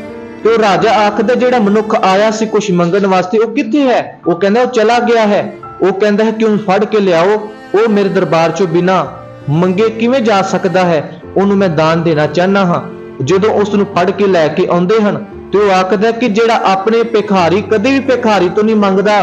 ਤੇ ਉਹ ਰਾਜਾ ਆਖਦਾ, ਜਿਹੜਾ ਮਨੁੱਖ ਆਇਆ ਸੀ ਕੁਝ ਮੰਗਣ ਵਾਸਤੇ ਉਹ ਕਿੱਥੇ ਹੈ? ਉਹ ਕਹਿੰਦਾ ਉਹ ਚਲਾ ਗਿਆ ਹੈ। ਉਹ ਕਹਿੰਦਾ ਹੈ ਕਿ ਉਹਨੂੰ ਫੜ ਕੇ ਲਿਆਓ, ਉਹ ਮੇਰੇ ਦਰਬਾਰ ਚੋਂ ਬਿਨਾਂ ਮੰਗੇ ਕਿਵੇਂ ਜਾ ਸਕਦਾ ਹੈ, ਉਹਨੂੰ ਮੈਂ ਦਾਨ ਦੇਣਾ ਚਾਹਨਾ ਹਾਂ। ਜਦੋਂ ਉਸ ਨੂੰ ਫੜ ਕੇ ਲੈ ਕੇ ਆਉਂਦੇ ਹਨ ਤੇ ਉਹ ਆਖਦਾ ਕਿ ਜਿਹੜਾ ਆਪਣੇ ਭਿਖਾਰੀ ਕਦੇ ਵੀ ਭਿਖਾਰੀ ਤੋਂ ਨਹੀਂ ਮੰਗਦਾ,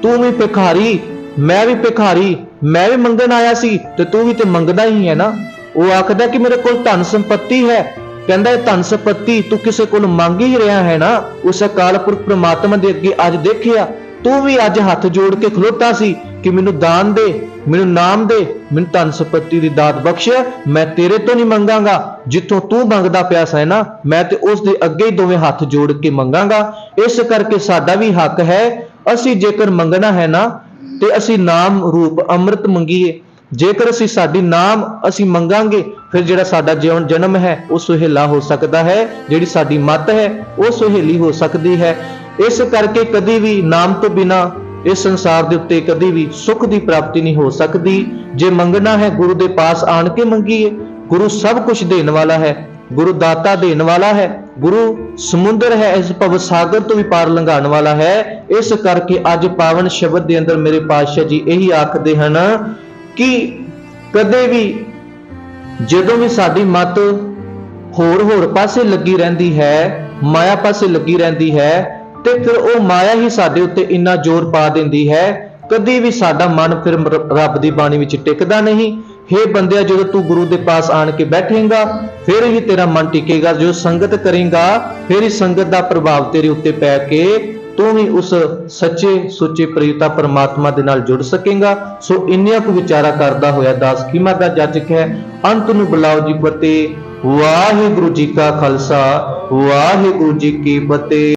ਤੂੰ ਵੀ ਭਿਖਾਰੀ, ਮੈਂ ਵੀ ਭਿਖਾਰੀ, ਮੈਂ ਵੀ ਮੰਗਣ ਆਇਆ ਸੀ ਤੇ ਤੂੰ ਵੀ ਤੇ ਮੰਗਦਾ ਹੀ ਹੈ ਨਾ। ਉਹ ਆਖਦਾ ਕਿ ਮੇਰੇ ਕੋਲ ਧਨ ਸੰਪत्ति ਹੈ। ਕਹਿੰਦਾ ਇਹ ਧਨ ਸੰਪत्ति ਤੂੰ ਕਿਸੇ ਕੋਲ ਮੰਗ ਹੀ ਰਿਹਾ ਹੈ ਨਾ। ਉਸ ਅਕਾਲ ਪੁਰਖ ਪ੍ਰਮਾਤਮਾ ਦੇ ਅੱਗੇ ਅੱਜ ਦੇਖਿਆ, ਤੂੰ ਵੀ ਅੱਜ ਹੱਥ ਜੋੜ ਕੇ ਖਲੋਤਾ ਸੀ ਕਿ ਮੈਨੂੰ ਦਾਨ ਦੇ, ਮੈਨੂੰ ਨਾਮ ਦੇ, ਮੈਨੂੰ ਧਨ ਸੰਪत्ति ਦੀ ਦਾਤ ਬਖਸ਼। ਮੈਂ ਤੇਰੇ ਤੋਂ ਨਹੀਂ ਮੰਗਾਂਗਾ, ਜਿੱਥੋਂ ਤੂੰ ਮੰਗਦਾ ਪਿਆ ਸੈ ਨਾ, ਮੈਂ ਤੇ ਉਸ ਦੇ ਅੱਗੇ ਹੀ ਦੋਵੇਂ ਹੱਥ ਜੋੜ ਕੇ ਮੰਗਾਂਗਾ। ਇਸ ਕਰਕੇ ਸਾਡਾ ਵੀ ਹੱਕ ਹੈ, ਅਸੀਂ ਜੇਕਰ ਮੰਗਣਾ ਹੈ ਨਾ ਤੇ ਅਸੀਂ ਨਾਮ ਰੂਪ ਅੰਮ੍ਰਿਤ ਮੰਗੀਏ। ਜੇਕਰ ਅਸੀਂ ਸਾਡੀ ਨਾਮ ਅਸੀਂ ਮੰਗਾਂਗੇ, ਫਿਰ ਜਿਹੜਾ ਸਾਡਾ ਜਨਮ ਹੈ ਉਹ ਸੁਹੇਲਾ ਹੋ ਸਕਦਾ ਹੈ, ਜਿਹੜੀ ਸਾਡੀ ਮੱਤ ਹੈ ਉਹ ਸੁਹੇਲੀ ਹੋ ਸਕਦੀ ਹੈ। ਇਸ ਕਰਕੇ ਕਦੀ ਵੀ ਨਾਮ ਤੋਂ ਬਿਨਾ ਇਸ ਸੰਸਾਰ ਦੇ ਉੱਤੇ ਕਦੀ ਵੀ ਸੁੱਖ ਦੀ ਪ੍ਰਾਪਤੀ ਨਹੀਂ ਹੋ ਸਕਦੀ। ਜੇ ਮੰਗਣਾ ਹੈ ਗੁਰੂ ਦੇ ਪਾਸ ਆਣ ਕੇ ਮੰਗੀਏ। ਗੁਰੂ ਸਭ ਕੁਝ ਦੇਣ ਵਾਲਾ ਹੈ, ਗੁਰੂ ਦਾਤਾ ਦੇਣ ਵਾਲਾ ਹੈ, ਗੁਰੂ ਸਮੁੰਦਰ ਹੈ, ਇਸ ਭਵ ਸਾਗਰ ਤੋਂ ਵੀ ਪਾਰ ਲੰਘਾਉਣ ਵਾਲਾ ਹੈ। ਇਸ ਕਰਕੇ ਅੱਜ ਪਾਵਨ ਸ਼ਬਦ ਦੇ ਅੰਦਰ ਮੇਰੇ ਪਾਤਸ਼ਾਹ ਜੀ ਇਹੀ ਆਖਦੇ ਹਨ ਕਿ ਕਦੇ ਵੀ ਜਦੋਂ ਵੀ ਸਾਡੀ ਮੱਤ ਹੋਰ ਪਾਸੇ ਲੱਗੀ ਰਹਿੰਦੀ ਹੈ, ਮਾਇਆ ਪਾਸੇ ਲੱਗੀ ਰਹਿੰਦੀ ਹੈ, ਤੇ ਫਿਰ ਉਹ ਮਾਇਆ ਹੀ ਸਾਡੇ ਉੱਤੇ ਇੰਨਾ ਜ਼ੋਰ ਪਾ ਦਿੰਦੀ ਹੈ, ਕਦੀ ਵੀ ਸਾਡਾ ਮਨ ਫਿਰ ਰੱਬ ਦੀ ਬਾਣੀ ਵਿੱਚ ਟਿਕਦਾ ਨਹੀਂ। ਹੇ ਬੰਦਿਆ, ਜਦੋਂ ਤੂੰ ਗੁਰੂ ਦੇ ਪਾਸ ਆਣ ਕੇ ਬੈਠੇਗਾ ਫਿਰ ਹੀ ਤੇਰਾ ਮਨ ਟਿਕੇਗਾ। ਜੋ ਸੰਗਤ ਕਰੇਗਾ ਫਿਰ ਹੀ ਸੰਗਤ ਦਾ ਪ੍ਰਭਾਵ ਤੇਰੇ ਉੱਤੇ ਪੈ ਕੇ ਤੂੰ ਵੀ ਉਸ ਸੱਚੇ ਸੁੱਚੇ ਪ੍ਰੇਤਾ ਪਰਮਾਤਮਾ ਦੇ ਨਾਲ ਜੁੜ ਸਕੇਗਾ। ਸੋ ਇੰਨੀਆਂ ਕੁ ਵਿਚਾਰਾ ਕਰਦਾ ਹੋਇਆ ਦਾਸ ਖਿਮਾ ਦਾ ਜਾਚਕ ਹੈ। ਅੰਤ ਨੂੰ ਬੁਲਾਓ ਜੀ ਫਤਿਹ। ਵਾਹਿਗੁਰੂ ਜੀ ਕਾ ਖਾਲਸਾ, ਵਾਹਿਗੁਰੂ ਜੀ ਕੀ ਫਤਿਹ।